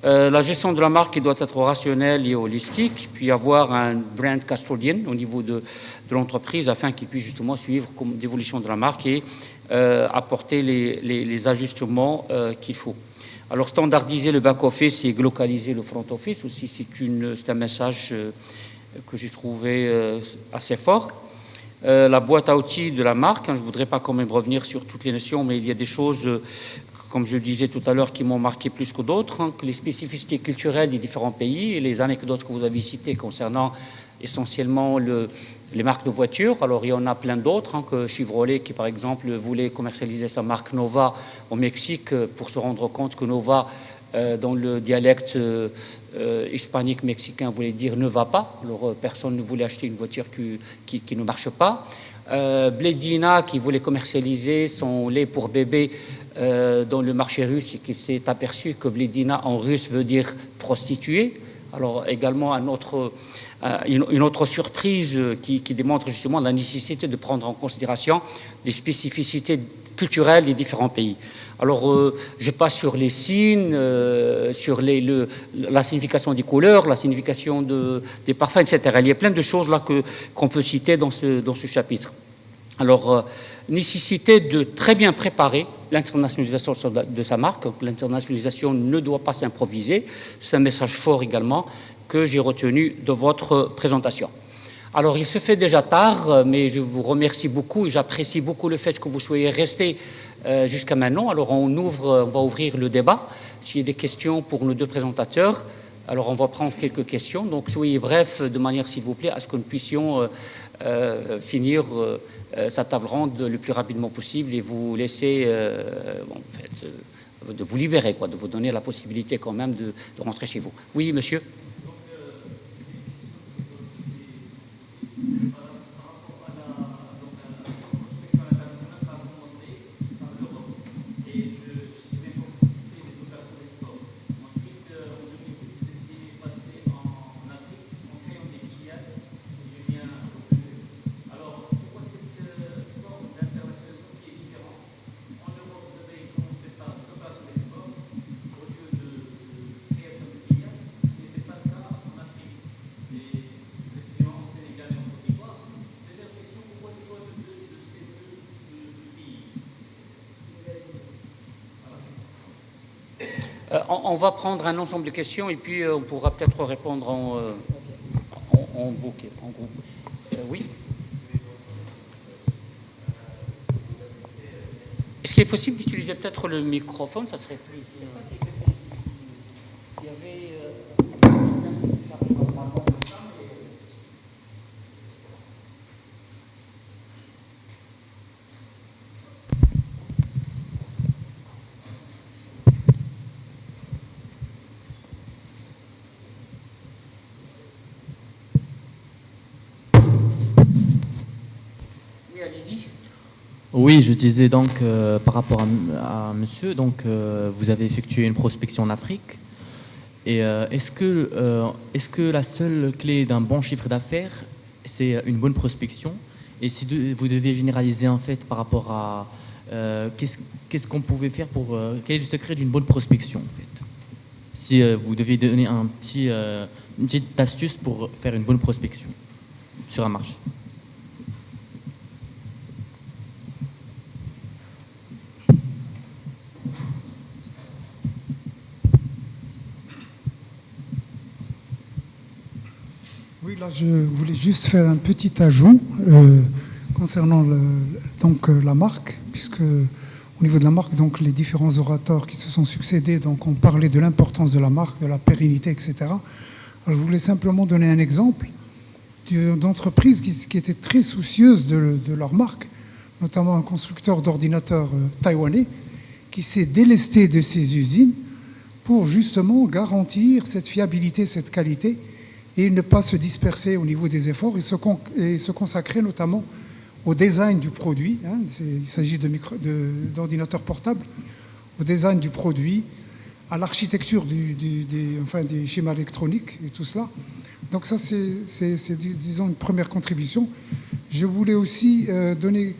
La gestion de la marque qui doit être rationnelle et holistique, puis avoir un brand custodian au niveau de l'entreprise afin qu'il puisse justement suivre l'évolution de la marque et apporter les ajustements qu'il faut. Alors, standardiser le back-office et localiser le front-office aussi, c'est un message que j'ai trouvé assez fort. La boîte à outils de la marque, je ne voudrais pas quand même revenir sur toutes les notions, mais il y a des choses, comme je le disais tout à l'heure, qui m'ont marqué plus que d'autres, que les spécificités culturelles des différents pays et les anecdotes que vous avez citées concernant essentiellement les marques de voitures. Alors, il y en a plein d'autres, que Chevrolet, qui par exemple voulait commercialiser sa marque Nova au Mexique pour se rendre compte que Nova, dans le dialecte hispanique mexicain, voulait dire ne va pas. Alors, personne ne voulait acheter une voiture qui ne marche pas. Bledina, qui voulait commercialiser son lait pour bébé dans le marché russe et qui s'est aperçu que Bledina en russe veut dire prostituée. Alors, également, une autre surprise qui démontre justement la nécessité de prendre en considération les spécificités culturelles des différents pays. Alors, je passe sur les signes, sur la signification des couleurs, la signification des parfums, etc. Il y a plein de choses là qu'on peut citer dans ce chapitre. Alors, nécessité de très bien préparer l'internationalisation de sa marque. L'internationalisation ne doit pas s'improviser. C'est un message fort également que j'ai retenu de votre présentation. Alors, il se fait déjà tard, mais je vous remercie beaucoup et j'apprécie beaucoup le fait que vous soyez restés jusqu'à maintenant. Alors, on va ouvrir le débat. S'il y a des questions pour nos deux présentateurs, alors on va prendre quelques questions. Donc, soyez brefs de manière, s'il vous plaît, à ce que nous puissions finir sa table ronde le plus rapidement possible et vous laisser, de vous libérer, de vous donner la possibilité quand même de rentrer chez vous. Oui, monsieur ? On va prendre un ensemble de questions et puis on pourra peut-être répondre en bouquet, en groupe. Oui. Est-ce qu'il est possible d'utiliser peut-être le microphone? Ça serait plus... Il y avait... Oui, allez-y. Oui, je disais donc par rapport à monsieur, donc vous avez effectué une prospection en Afrique. Et est-ce que la seule clé d'un bon chiffre d'affaires, c'est une bonne prospection? Et si vous deviez généraliser en fait par rapport à qu'est-ce qu'on pouvait faire pour quel est le secret d'une bonne prospection en fait? Si vous deviez donner une petite astuce pour faire une bonne prospection sur un marché. Oui, là, je voulais juste faire un petit ajout concernant la marque, puisque au niveau de la marque, donc les différents orateurs qui se sont succédés, donc ont parlé de l'importance de la marque, de la pérennité, etc. Alors, je voulais simplement donner un exemple d'entreprise qui était très soucieuse de leur marque, notamment un constructeur d'ordinateurs taïwanais qui s'est délesté de ses usines pour justement garantir cette fiabilité, cette qualité, et ne pas se disperser au niveau des efforts et se consacrer notamment au design du produit. Il s'agit d'ordinateurs portables, au design du produit, à l'architecture des schémas électroniques et tout cela. Donc ça, c'est disons, une première contribution. Je voulais aussi donner,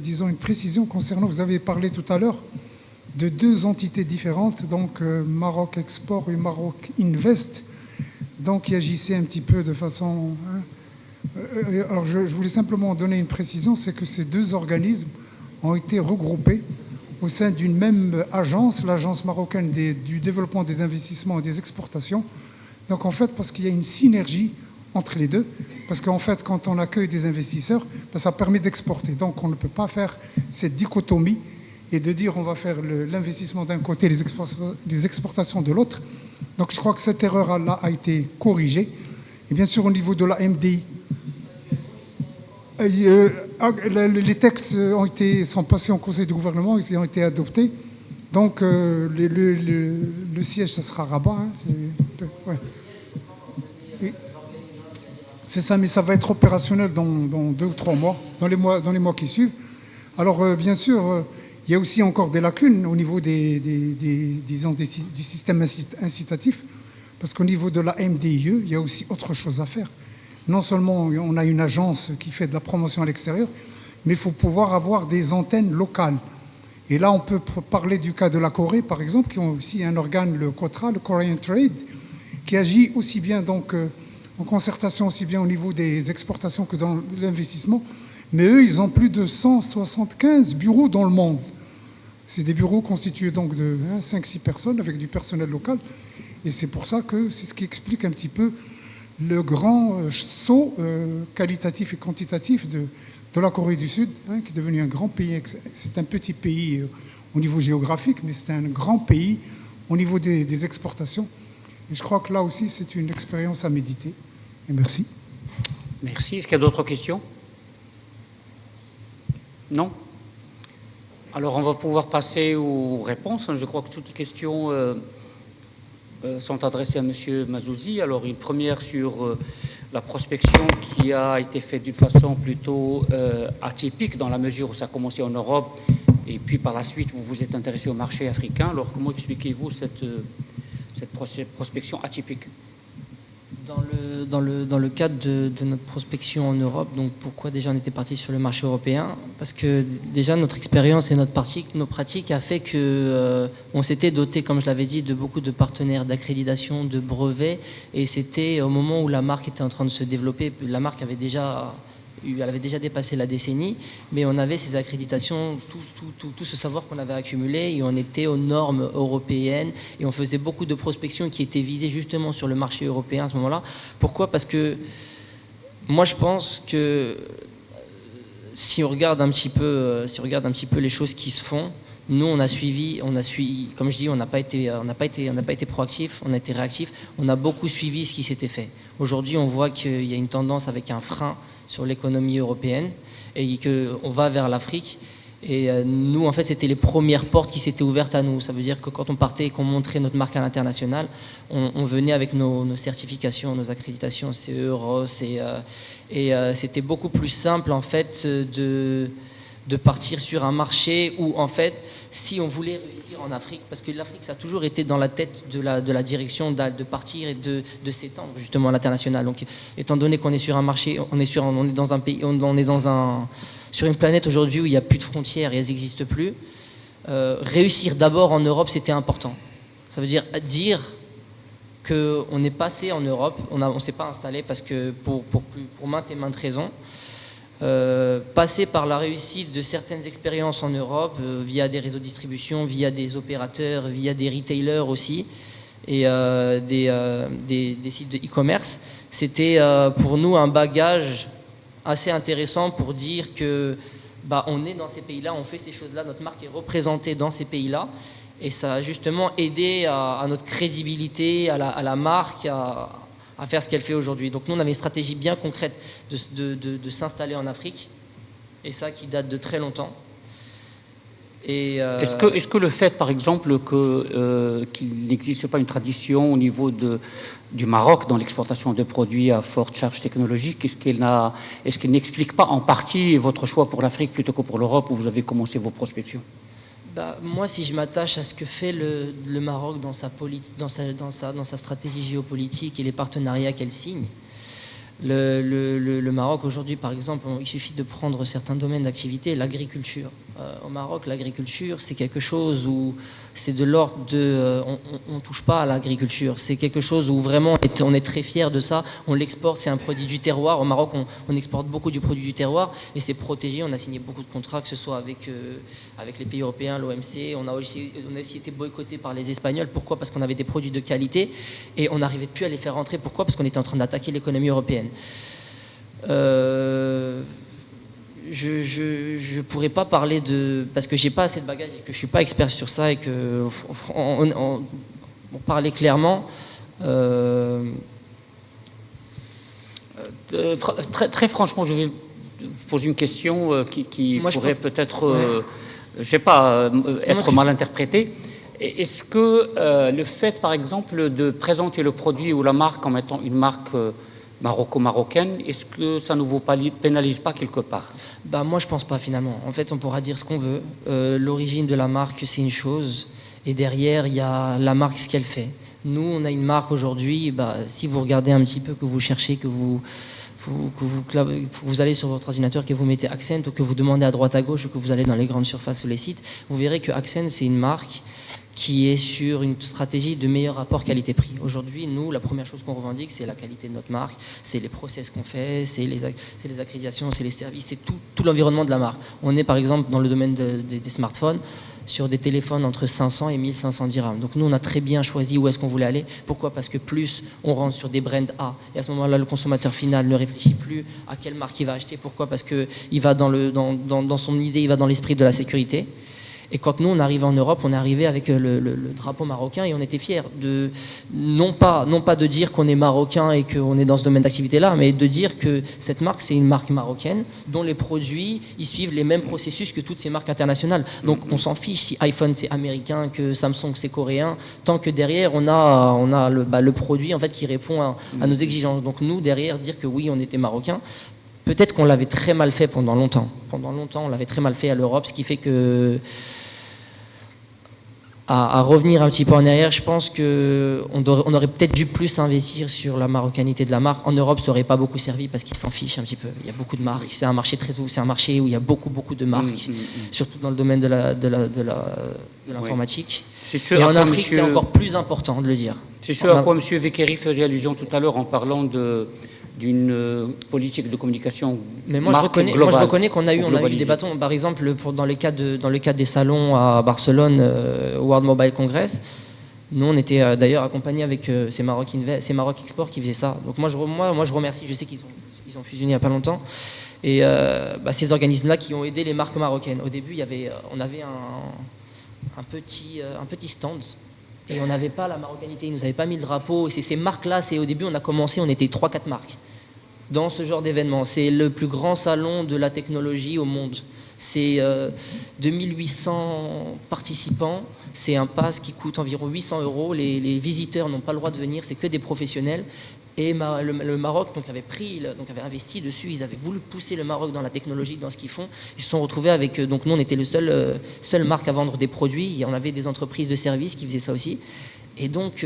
disons, une précision concernant, vous avez parlé tout à l'heure de deux entités différentes, donc Maroc Export et Maroc Invest, donc qui agissaient un petit peu de façon... alors je voulais simplement donner une précision, c'est que ces deux organismes ont été regroupés au sein d'une même agence, l'agence marocaine du développement des investissements et des exportations. Donc en fait, parce qu'il y a une synergie entre les deux, parce qu'en fait, quand on accueille des investisseurs, ça permet d'exporter. Donc on ne peut pas faire cette dichotomie et de dire on va faire l'investissement d'un côté, les exportations de l'autre. Donc je crois que cette erreur-là a été corrigée. Et bien sûr, au niveau de la MDI, les textes sont passés en Conseil de gouvernement, ils ont été adoptés. Donc le siège, ça sera Rabat. C'est ça, mais ça va être opérationnel dans 2 ou 3 mois, dans les mois qui suivent. Alors bien sûr, il y a aussi encore des lacunes au niveau du système incitatif, parce qu'au niveau de la MDIE, il y a aussi autre chose à faire. Non seulement on a une agence qui fait de la promotion à l'extérieur, mais il faut pouvoir avoir des antennes locales. Et là, on peut parler du cas de la Corée, par exemple, qui ont aussi un organe, le COTRA, le Korean Trade, qui agit aussi bien donc, en concertation aussi bien au niveau des exportations que dans l'investissement. Mais eux, ils ont plus de 175 bureaux dans le monde. C'est des bureaux constitués donc de 5-6 personnes avec du personnel local. Et c'est pour ça que c'est ce qui explique un petit peu le grand saut qualitatif et quantitatif de la Corée du Sud, qui est devenu un grand pays. C'est un petit pays au niveau géographique, mais c'est un grand pays au niveau des exportations. Et je crois que là aussi, c'est une expérience à méditer. Et merci. Merci. Est-ce qu'il y a d'autres questions? Non? Alors, on va pouvoir passer aux réponses. Je crois que toutes les questions sont adressées à M. Mazouzi. Alors, une première sur la prospection qui a été faite d'une façon plutôt atypique, dans la mesure où ça a commencé en Europe, et puis par la suite, vous vous êtes intéressé au marché africain. Alors, comment expliquez-vous cette prospection atypique? Dans le cadre de notre prospection en Europe, donc pourquoi déjà on était parti sur le marché européen? Parce que déjà notre expérience et nos pratiques a fait que on s'était doté, comme je l'avais dit, de beaucoup de partenaires d'accréditation, de brevets, et c'était au moment où la marque était en train de se développer. La marque avait déjà dépassé la décennie, mais on avait ces accréditations, tout ce savoir qu'on avait accumulé, et on était aux normes européennes, et on faisait beaucoup de prospection qui étaient visées justement sur le marché européen à ce moment-là. Pourquoi? Parce que moi je pense que si on regarde un petit peu, les choses qui se font, nous on a suivi, comme je dis, on n'a pas été proactif, on a été réactif, on a beaucoup suivi ce qui s'était fait. Aujourd'hui, on voit qu'il y a une tendance avec un frein sur l'économie européenne et qu'on va vers l'Afrique. Et nous, en fait, c'était les premières portes qui s'étaient ouvertes à nous. Ça veut dire que quand on partait et qu'on montrait notre marque à l'international, on venait avec nos certifications, nos accréditations CE, ROS, et c'était beaucoup plus simple, en fait, de partir sur un marché où, en fait, si on voulait réussir en Afrique, parce que l'Afrique, ça a toujours été dans la tête de la direction de partir et de s'étendre justement à l'international. Donc, étant donné qu'on est sur un marché, on est dans un pays, sur une planète aujourd'hui où il n'y a plus de frontières et elles n'existent plus, réussir d'abord en Europe, c'était important. Ça veut dire qu'on est passé en Europe, on ne s'est pas installé parce que pour maintes et maintes raisons, passer par la réussite de certaines expériences en Europe, via des réseaux de distribution, via des opérateurs, via des retailers aussi, et des sites de e-commerce, c'était pour nous un bagage assez intéressant pour dire que on est dans ces pays-là, on fait ces choses-là, notre marque est représentée dans ces pays-là, et ça a justement aidé à notre crédibilité, à la marque, à faire ce qu'elle fait aujourd'hui. Donc nous, on avait une stratégie bien concrète de s'installer en Afrique, et ça qui date de très longtemps. Est-ce que le fait, par exemple, qu'il n'existe pas une tradition au niveau du Maroc dans l'exportation de produits à forte charge technologique, est-ce qu'il n'explique pas en partie votre choix pour l'Afrique plutôt que pour l'Europe où vous avez commencé vos prospections? Moi, si je m'attache à ce que fait le Maroc dans sa stratégie géopolitique et les partenariats qu'elle signe, le Maroc aujourd'hui, par exemple, il suffit de prendre certains domaines d'activité, l'agriculture. Au Maroc, l'agriculture, c'est quelque chose où c'est de l'ordre de... on ne touche pas à l'agriculture. C'est quelque chose où vraiment on est très fiers de ça. On l'exporte, c'est un produit du terroir. Au Maroc, on exporte beaucoup du produit du terroir et c'est protégé. On a signé beaucoup de contrats, que ce soit avec les pays européens, l'OMC. On a aussi été boycotté par les Espagnols. Pourquoi? Parce qu'on avait des produits de qualité et on n'arrivait plus à les faire rentrer. Pourquoi? Parce qu'on était en train d'attaquer l'économie européenne. Je pourrais pas parler parce que j'ai pas assez de bagages et que je suis pas expert sur ça et que on parlait clairement. Très franchement, je vais vous poser une question qui pourrait peut-être, je sais pas, être mal interprétée. Est-ce que le fait, par exemple, de présenter le produit ou la marque en mettant une marque maroco-marocaine, est-ce que ça ne vous pénalise pas quelque part? Moi, je pense pas finalement. En fait, on pourra dire ce qu'on veut. L'origine de la marque, c'est une chose. Et derrière, il y a la marque, ce qu'elle fait. Nous, on a une marque aujourd'hui. Si vous regardez un petit peu, que vous cherchez, que vous allez sur votre ordinateur, que vous mettez Accent, ou que vous demandez à droite à gauche, ou que vous allez dans les grandes surfaces ou les sites, vous verrez que Accent, c'est une marque qui est sur une stratégie de meilleur rapport qualité-prix. Aujourd'hui, nous, la première chose qu'on revendique, c'est la qualité de notre marque, c'est les process qu'on fait, c'est les accréditations, c'est les services, c'est tout l'environnement de la marque. On est par exemple dans le domaine des smartphones, sur des téléphones entre 500 et 1500 dirhams. Donc nous, on a très bien choisi où est-ce qu'on voulait aller. Pourquoi? Parce que plus on rentre sur des brands A, et à ce moment-là, le consommateur final ne réfléchit plus à quelle marque il va acheter. Pourquoi? Parce qu'il va dans son idée, il va dans l'esprit de la sécurité. Et quand nous, on arrivait en Europe, on est arrivé avec le drapeau marocain et on était fiers de, non pas de dire qu'on est marocain et qu'on est dans ce domaine d'activité-là, mais de dire que cette marque, c'est une marque marocaine dont les produits, ils suivent les mêmes processus que toutes ces marques internationales. Donc on s'en fiche si iPhone c'est américain, que Samsung c'est coréen, tant que derrière on a le produit en fait qui répond à nos exigences. Donc nous, derrière, dire que oui, on était marocain, peut-être qu'on l'avait très mal fait pendant longtemps. Pendant longtemps, on l'avait très mal fait à l'Europe, ce qui fait que à revenir un petit peu en arrière, je pense qu'on aurait peut-être dû plus investir sur la marocanité de la marque. En Europe, ça n'aurait pas beaucoup servi parce qu'ils s'en fichent un petit peu. Il y a beaucoup de marques. C'est un marché c'est un marché où il y a beaucoup de marques, surtout dans le domaine de l'informatique. Oui. Et en Afrique, c'est encore plus important de le dire. C'est ce à quoi M. Vekeri faisait allusion tout à l'heure en parlant d'une politique de communication. Mais moi, je reconnais qu'on a eu des bâtons. Par exemple, dans le cadre des salons à Barcelone, World Mobile Congress, nous, on était d'ailleurs accompagnés avec c'est Maroc Export qui faisait ça. Donc moi, je remercie. Je sais qu'ils ont fusionné il n'y a pas longtemps. Et ces organismes-là qui ont aidé les marques marocaines. Au début, on avait un petit stand et on n'avait pas la marocanité, ils ne nous avaient pas mis le drapeau. Et c'est ces marques-là, au début, on a commencé, on était 3-4 marques dans ce genre d'événement. C'est le plus grand salon de la technologie au monde. C'est 2800 participants, c'est un pass qui coûte environ 800 €. Les visiteurs n'ont pas le droit de venir, c'est que des professionnels. Et le Maroc avait investi dessus, ils avaient voulu pousser le Maroc dans la technologie, dans ce qu'ils font. Ils se sont retrouvés avec, donc nous on était le seule marque à vendre des produits, on avait des entreprises de services qui faisaient ça aussi. Et donc,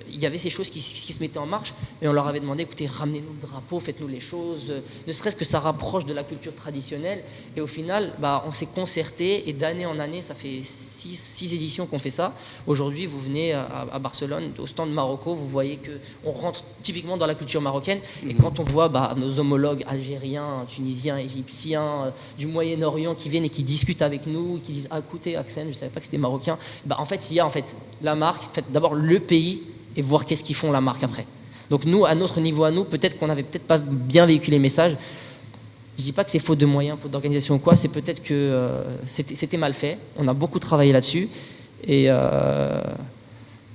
il y avait ces choses qui se mettaient en marche, et on leur avait demandé, écoutez, ramenez-nous le drapeau, faites-nous les choses, ne serait-ce que ça rapproche de la culture traditionnelle. Et au final, on s'est concerté, et d'année en année, ça fait 6 éditions qu'on fait ça. Aujourd'hui, vous venez à Barcelone, au stand Marocco, vous voyez qu'on rentre typiquement dans la culture marocaine, et quand on voit nos homologues algériens, tunisiens, égyptiens, du Moyen-Orient qui viennent et qui discutent avec nous, qui disent, ah, écoutez, Accent, je ne savais pas que c'était marocain, en fait, il y a la marque, d'abord le pays, et voir qu'est-ce qu'ils font la marque après. Donc nous, à notre niveau à nous, peut-être qu'on n'avait peut-être pas bien véhiculé le message. Je ne dis pas que c'est faute de moyens, faute d'organisation ou quoi, c'est peut-être que c'était mal fait. On a beaucoup travaillé là-dessus. Et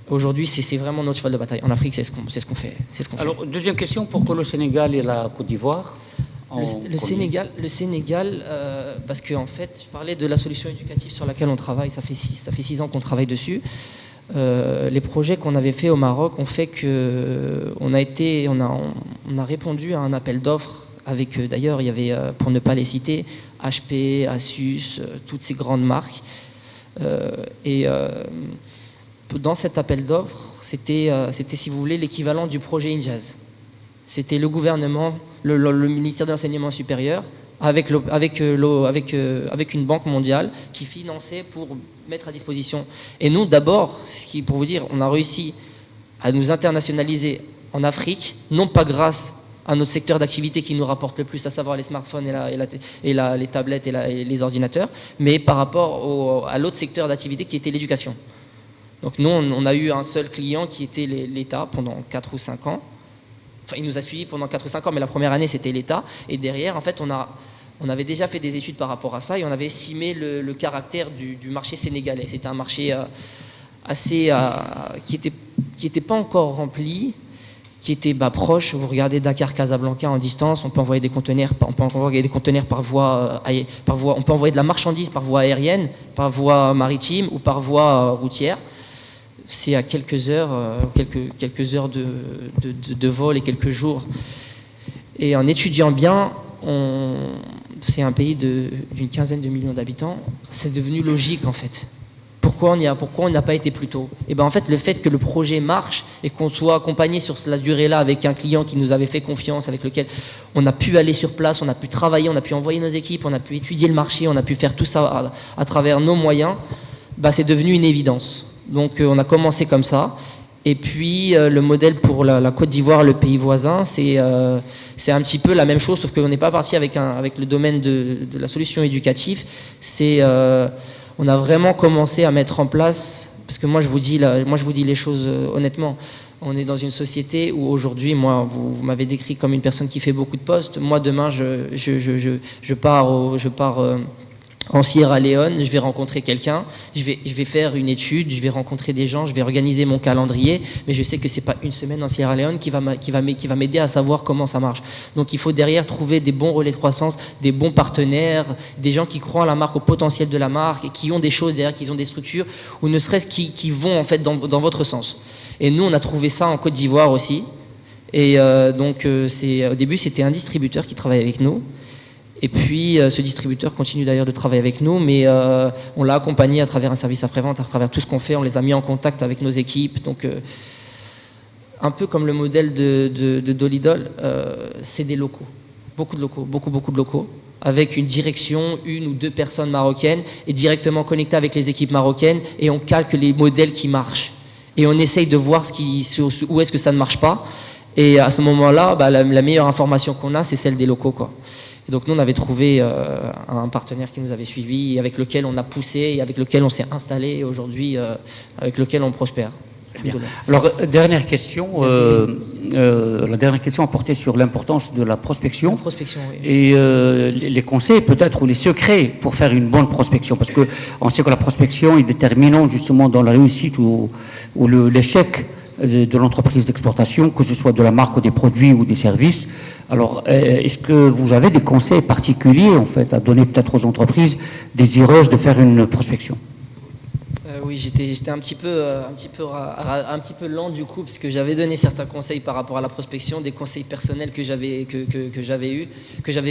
aujourd'hui, c'est vraiment notre cheval de bataille. En Afrique, c'est ce qu'on fait. Alors, deuxième question, pourquoi le Sénégal et la Côte d'Ivoire? Le Sénégal, parce qu'en fait, je parlais de la solution éducative sur laquelle on travaille. Ça fait 6 ans qu'on travaille dessus. Les projets qu'on avait fait au Maroc ont fait que on a répondu à un appel d'offres avec, d'ailleurs, il y avait, pour ne pas les citer, HP, Asus, toutes ces grandes marques. Dans cet appel d'offres, c'était, si vous voulez, l'équivalent du projet Injaz. C'était le gouvernement, le ministère de l'Enseignement supérieur, avec une banque mondiale qui finançait pour mettre à disposition. Et nous, d'abord, pour vous dire, on a réussi à nous internationaliser en Afrique, non pas grâce à notre secteur d'activité qui nous rapporte le plus, à savoir les smartphones et les tablettes et les ordinateurs, mais par rapport à l'autre secteur d'activité qui était l'éducation. Donc nous, on a eu un seul client qui était l'État pendant 4 ou 5 ans. Enfin, il nous a suivis pendant 4 ou 5 ans, mais la première année, c'était l'État. Et derrière, en fait, on avait déjà fait des études par rapport à ça, et on avait estimé le caractère du marché sénégalais. C'était un marché qui était pas encore rempli, qui était proche. Vous regardez Dakar-Casablanca en distance, on peut envoyer des conteneurs par voie, on peut envoyer de la marchandise par voie aérienne, par voie maritime ou par voie routière. C'est à quelques heures de vol et quelques jours. Et en étudiant bien, c'est un pays d'une quinzaine de millions d'habitants, c'est devenu logique en fait. Pourquoi on n'a pas été plus tôt? Et en fait, le fait que le projet marche et qu'on soit accompagné sur cette durée-là avec un client qui nous avait fait confiance, avec lequel on a pu aller sur place, on a pu travailler, on a pu envoyer nos équipes, on a pu étudier le marché, on a pu faire tout ça à travers nos moyens, c'est devenu une évidence. Donc on a commencé comme ça. Et puis le modèle pour la Côte d'Ivoire, le pays voisin, c'est un petit peu la même chose, sauf qu'on n'est pas parti avec le domaine de la solution éducative. On a vraiment commencé à mettre en place, parce que moi je vous dis les choses honnêtement. On est dans une société où aujourd'hui, moi, vous m'avez décrit comme une personne qui fait beaucoup de postes. Moi, demain, je pars en Sierra Leone, je vais rencontrer quelqu'un, je vais faire une étude, je vais rencontrer des gens, je vais organiser mon calendrier, mais je sais que c'est pas une semaine en Sierra Leone qui va m'aider à savoir comment ça marche. Donc il faut derrière trouver des bons relais de croissance, des bons partenaires, des gens qui croient en la marque, au potentiel de la marque, et qui ont des choses derrière, qui ont des structures, ou ne serait-ce qui vont en fait dans votre sens. Et nous, on a trouvé ça en Côte d'Ivoire aussi. Et donc au début, c'était un distributeur qui travaillait avec nous. Et puis, ce distributeur continue d'ailleurs de travailler avec nous, mais on l'a accompagné à travers un service après-vente, à travers tout ce qu'on fait. On les a mis en contact avec nos équipes. Donc, un peu comme le modèle de Dolidol, c'est des locaux. Beaucoup de locaux, beaucoup de locaux, avec une direction, 1 ou 2 personnes marocaines, et directement connectées avec les équipes marocaines, et on calque les modèles qui marchent. Et on essaye de voir où est-ce que ça ne marche pas. Et à ce moment-là, la meilleure information qu'on a, c'est celle des locaux, quoi. Et donc nous, on avait trouvé un partenaire qui nous avait suivis, avec lequel on a poussé, et avec lequel on s'est installé, et aujourd'hui, avec lequel on prospère. Bien. Alors, dernière question. La dernière question portait sur l'importance de la prospection. La prospection, oui. Et les conseils peut-être ou les secrets pour faire une bonne prospection. Parce qu'on sait que la prospection est déterminante justement dans la réussite ou l'échec de l'entreprise d'exportation, que ce soit de la marque ou des produits ou des services. Alors, est-ce que vous avez des conseils particuliers en fait à donner peut-être aux entreprises désireuses de faire une prospection? Oui, j'étais un petit peu lent du coup, parce que j'avais donné certains conseils par rapport à la prospection, des conseils personnels que j'avais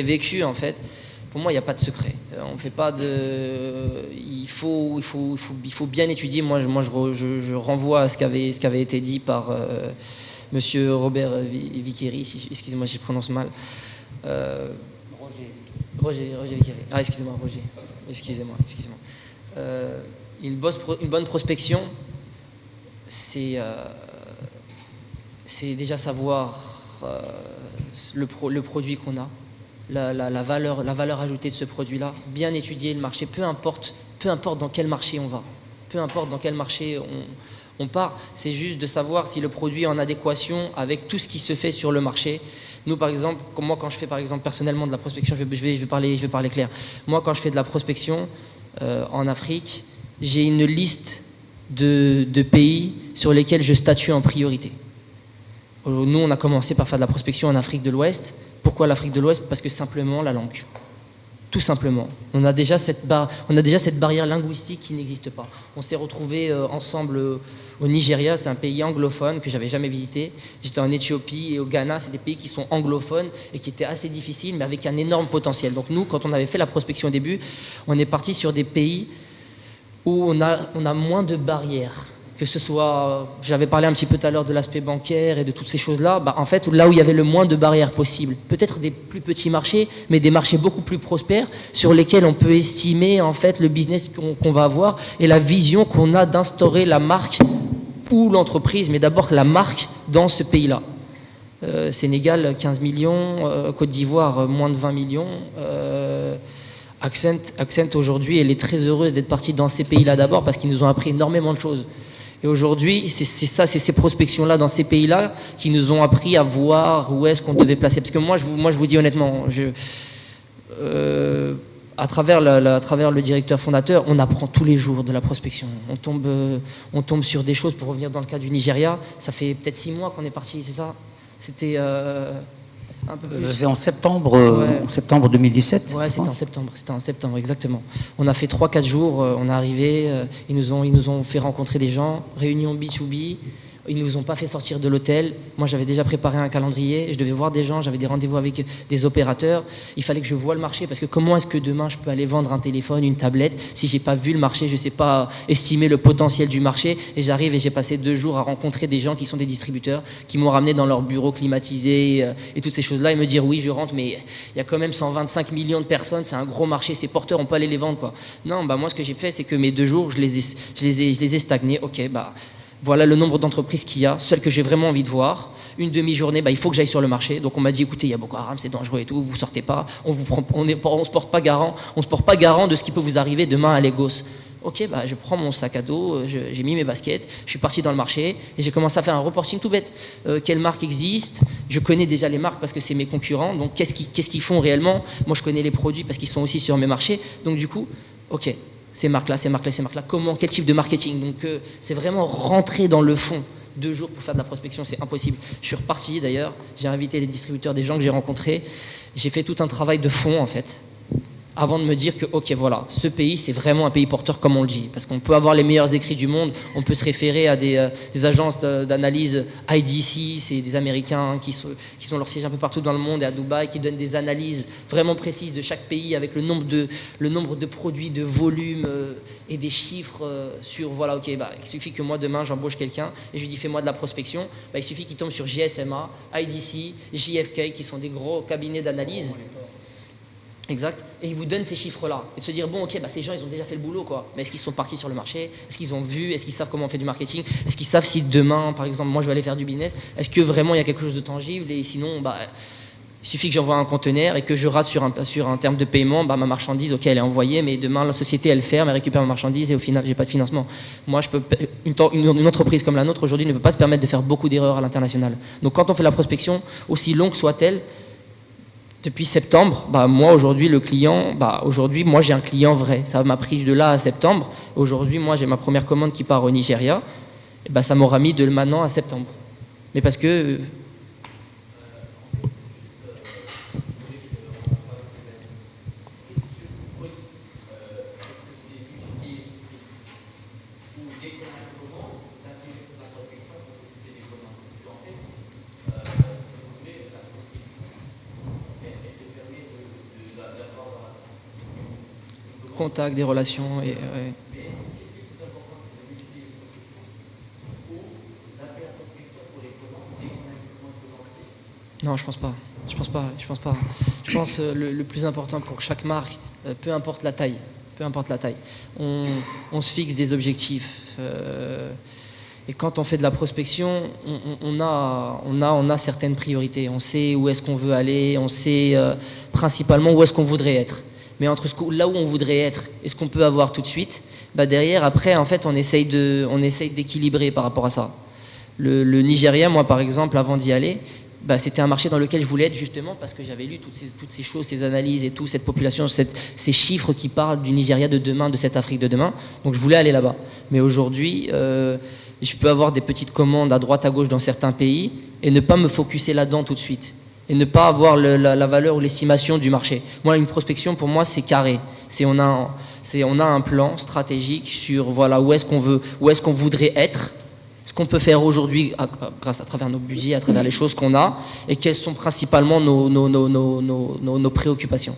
vécu en fait. Pour moi, il n'y a pas de secret. On fait pas de. Il faut bien étudier. Moi, je renvoie à ce qui avait été dit par Monsieur Robert Viquéry. Excusez-moi si je prononce mal. Roger Viquéry. Ah, excusez-moi, Roger. Excusez-moi. Une bonne prospection, c'est déjà savoir le produit qu'on a, la valeur ajoutée de ce produit-là, bien étudier le marché, peu importe dans quel marché on va, peu importe dans quel marché on part, c'est juste de savoir si le produit est en adéquation avec tout ce qui se fait sur le marché. Nous, par exemple, moi, quand je fais par exemple personnellement de la prospection, je vais parler clair. Moi, quand je fais de la prospection en Afrique, j'ai une liste de pays sur lesquels je statue en priorité. Nous, on a commencé par faire de la prospection en Afrique de l'Ouest. Pourquoi l'Afrique de l'Ouest? Parce que simplement la langue. Tout simplement. On a déjà cette barrière linguistique qui n'existe pas. On s'est retrouvés ensemble au Nigeria, c'est un pays anglophone que j'avais jamais visité. J'étais en Éthiopie et au Ghana, c'est des pays qui sont anglophones et qui étaient assez difficiles, mais avec un énorme potentiel. Donc nous, quand on avait fait la prospection au début, on est parti sur des pays où on a moins de barrières, que ce soit, j'avais parlé un petit peu tout à l'heure de l'aspect bancaire et de toutes ces choses-là, en fait, là où il y avait le moins de barrières possibles, peut-être des plus petits marchés, mais des marchés beaucoup plus prospères, sur lesquels on peut estimer, en fait, le business qu'on va avoir et la vision qu'on a d'instaurer la marque ou l'entreprise, mais d'abord la marque dans ce pays-là. Sénégal, 15 millions, Côte d'Ivoire, moins de 20 millions, Accent aujourd'hui, elle est très heureuse d'être partie dans ces pays-là d'abord parce qu'ils nous ont appris énormément de choses. Et aujourd'hui, c'est ces prospections-là dans ces pays-là qui nous ont appris à voir où est-ce qu'on devait placer. Parce que moi, je vous dis honnêtement, à travers le directeur fondateur, on apprend tous les jours de la prospection. On tombe sur des choses. Pour revenir dans le cas du Nigeria, ça fait peut-être 6 mois qu'on est parti, c'est ça? C'était un peu plus. C'est en septembre 2017. Ouais, c'était en septembre, exactement. On a fait 3-4 jours, on est arrivé, ils nous ont fait rencontrer des gens, réunion B2B, ils nous ont pas fait sortir de l'hôtel. Moi, j'avais déjà préparé un calendrier, je devais voir des gens, j'avais des rendez-vous avec des opérateurs. Il fallait que je voie le marché parce que comment est-ce que demain je peux aller vendre un téléphone, une tablette si j'ai pas vu le marché, je sais pas estimer le potentiel du marché. Et j'arrive et j'ai passé 2 jours à rencontrer des gens qui sont des distributeurs, qui m'ont ramené dans leur bureau climatisé et toutes ces choses-là et me dire oui, je rentre, mais il y a quand même 125 millions de personnes, c'est un gros marché, c'est porteur, on peut aller les vendre quoi. Non, moi ce que j'ai fait, c'est que mes 2 jours, je les ai stagnés. Ok, voilà le nombre d'entreprises qu'il y a, celles que j'ai vraiment envie de voir. Une demi-journée, il faut que j'aille sur le marché. Donc on m'a dit, écoutez, il y a Boko Haram, c'est dangereux et tout, vous sortez pas, on se porte pas garant de ce qui peut vous arriver demain à Lagos. Ok, je prends mon sac à dos, j'ai mis mes baskets, je suis parti dans le marché et j'ai commencé à faire un reporting tout bête. Quelles marques existent? Je connais déjà les marques parce que c'est mes concurrents, donc qu'est-ce qu'ils font réellement? Moi je connais les produits parce qu'ils sont aussi sur mes marchés. Donc du coup, ok, ces marques-là, comment, quel type de marketing? Donc c'est vraiment rentrer dans le fond. 2 jours pour faire de la prospection, c'est impossible. Je suis reparti d'ailleurs, j'ai invité les distributeurs, des gens que j'ai rencontrés, j'ai fait tout un travail de fond en fait, avant de me dire que ok voilà, ce pays c'est vraiment un pays porteur comme on le dit, parce qu'on peut avoir les meilleurs écrits du monde, on peut se référer à des agences d'analyse IDC, c'est des Américains qui ont leur siège un peu partout dans le monde et à Dubaï, qui donnent des analyses vraiment précises de chaque pays avec le nombre de produits, de volumes et des chiffres sur voilà ok il suffit que moi demain j'embauche quelqu'un et je lui dis fais-moi de la prospection, il suffit qu'il tombe sur GSMA, IDC, JFK qui sont des gros cabinets d'analyse. Exact. Et ils vous donnent ces chiffres-là. Et se dire, bon, ok, ces gens, ils ont déjà fait le boulot, quoi. Mais est-ce qu'ils sont partis sur le marché? Est-ce qu'ils ont vu? Est-ce qu'ils savent comment on fait du marketing? Est-ce qu'ils savent si demain, par exemple, moi, je vais aller faire du business, est-ce que vraiment il y a quelque chose de tangible? Et sinon, Il suffit que j'envoie un conteneur et que je rate sur un terme de paiement, bah, ma marchandise, ok, elle est envoyée, mais demain la société elle ferme, elle récupère ma marchandise et au final j'ai pas de financement. Moi, une entreprise comme la nôtre aujourd'hui ne peut pas se permettre de faire beaucoup d'erreurs à l'international. Donc quand on fait la prospection, aussi longue soit-elle, depuis septembre, bah, moi aujourd'hui le client, aujourd'hui moi j'ai un client vrai. Ça m'a pris de là à septembre. Aujourd'hui moi j'ai ma première commande qui part au Nigeria. Et bah, ça m'aura mis de maintenant à septembre. Mais parce que contact, des relations et ouais. Non, je pense pas. Je pense le plus important pour chaque marque, peu importe la taille, on se fixe des objectifs. Et quand on fait de la prospection, on a certaines priorités. On sait où est-ce qu'on veut aller, on sait principalement où est-ce qu'on voudrait être. Mais entre là où on voudrait être et ce qu'on peut avoir tout de suite, bah derrière, après, en fait, on essaye d'équilibrer par rapport à ça. Le Nigeria, moi, par exemple, avant d'y aller, bah, c'était un marché dans lequel je voulais être justement parce que j'avais lu toutes ces choses, ces analyses et tout, cette population, ces chiffres qui parlent du Nigeria de demain, de cette Afrique de demain. Donc je voulais aller là-bas. Mais aujourd'hui, je peux avoir des petites commandes à droite, à gauche dans certains pays et ne pas me focuser là-dedans tout de suite. Et ne pas avoir la valeur ou l'estimation du marché. Moi, une prospection, pour moi, c'est carré. On a un plan stratégique sur voilà, où est-ce qu'on voudrait être, ce qu'on peut faire aujourd'hui grâce à travers nos budgets, à travers les choses qu'on a, et quelles sont principalement nos préoccupations.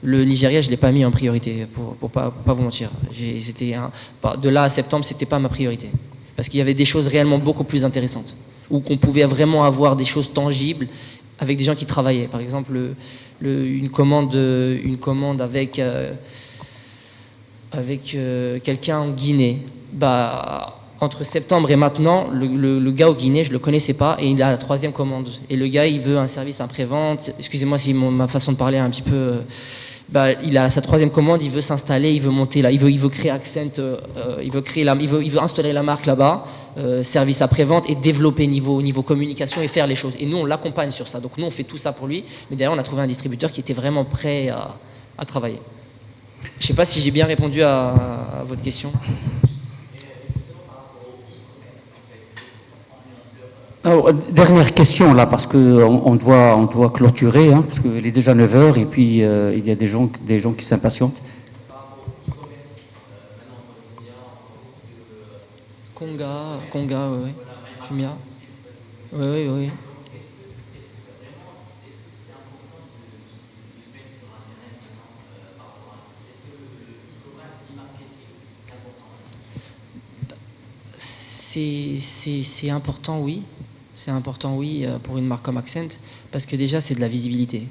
Le Nigeria, je ne l'ai pas mis en priorité, pour pas vous mentir. De là à septembre, ce n'était pas ma priorité. Parce qu'il y avait des choses réellement beaucoup plus intéressantes, où qu'on pouvait vraiment avoir des choses tangibles avec des gens qui travaillaient. Par exemple, une commande avec quelqu'un en Guinée. Bah, entre septembre et maintenant, le gars au Guinée, je ne le connaissais pas, et il a la 3e commande. Et le gars, il veut un service après-vente. Excusez-moi si ma façon de parler est un petit peu... il a sa 3e commande, il veut s'installer, il veut monter là, il veut créer Accent, il veut installer la marque là-bas, service après-vente et développer niveau communication et faire les choses. Et nous, on l'accompagne sur ça. Donc nous, on fait tout ça pour lui, mais derrière, on a trouvé un distributeur qui était vraiment prêt à travailler. Je ne sais pas si j'ai bien répondu à votre question. Alors, dernière question là, parce qu'on doit clôturer, hein, parce qu'il est déjà 9h et puis il y a des gens qui s'impatientent. Conga, oui. Jumia. Oui. C'est important, oui. C'est important, oui, pour une marque comme Accent, parce que déjà, c'est de la visibilité.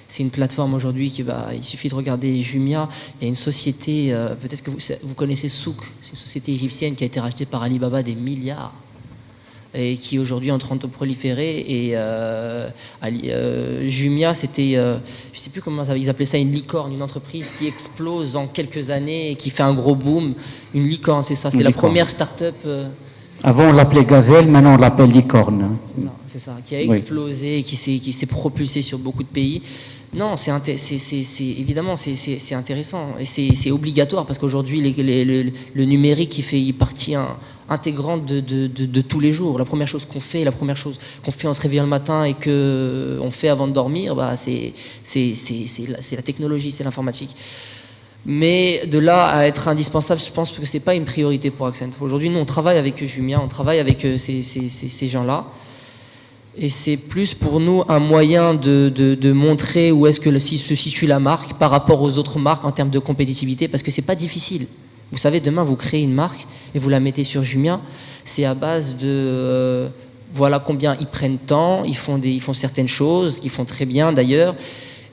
C'est une plateforme aujourd'hui il suffit de regarder Jumia. Il y a une société, peut-être que vous connaissez Souk, c'est une société égyptienne qui a été rachetée par Alibaba des milliards et qui aujourd'hui est en train de proliférer. Et Jumia, c'était, je ne sais plus comment ils appelaient ça, une licorne, une entreprise qui explose en quelques années et qui fait un gros boom. Une licorne, c'est ça, c'est la première start-up. Avant, on l'appelait gazelle, maintenant on l'appelle licorne. C'est ça, qui a explosé, qui s'est propulsé sur beaucoup de pays. Non, évidemment, c'est intéressant et c'est obligatoire parce qu'aujourd'hui, le numérique, il fait partie intégrante de tous les jours. La première chose qu'on fait en se réveillant le matin et qu'on fait avant de dormir, c'est la technologie, c'est l'informatique. Mais de là à être indispensable, je pense que ce n'est pas une priorité pour Accent. Aujourd'hui, nous, on travaille avec Jumia, on travaille avec ces gens-là. Et c'est plus pour nous un moyen de montrer où est-ce que se situe la marque par rapport aux autres marques en termes de compétitivité, parce que c'est pas difficile. Vous savez, demain, vous créez une marque et vous la mettez sur Jumia. C'est à base de... voilà combien ils prennent temps, ils font certaines choses, qu'ils font très bien d'ailleurs.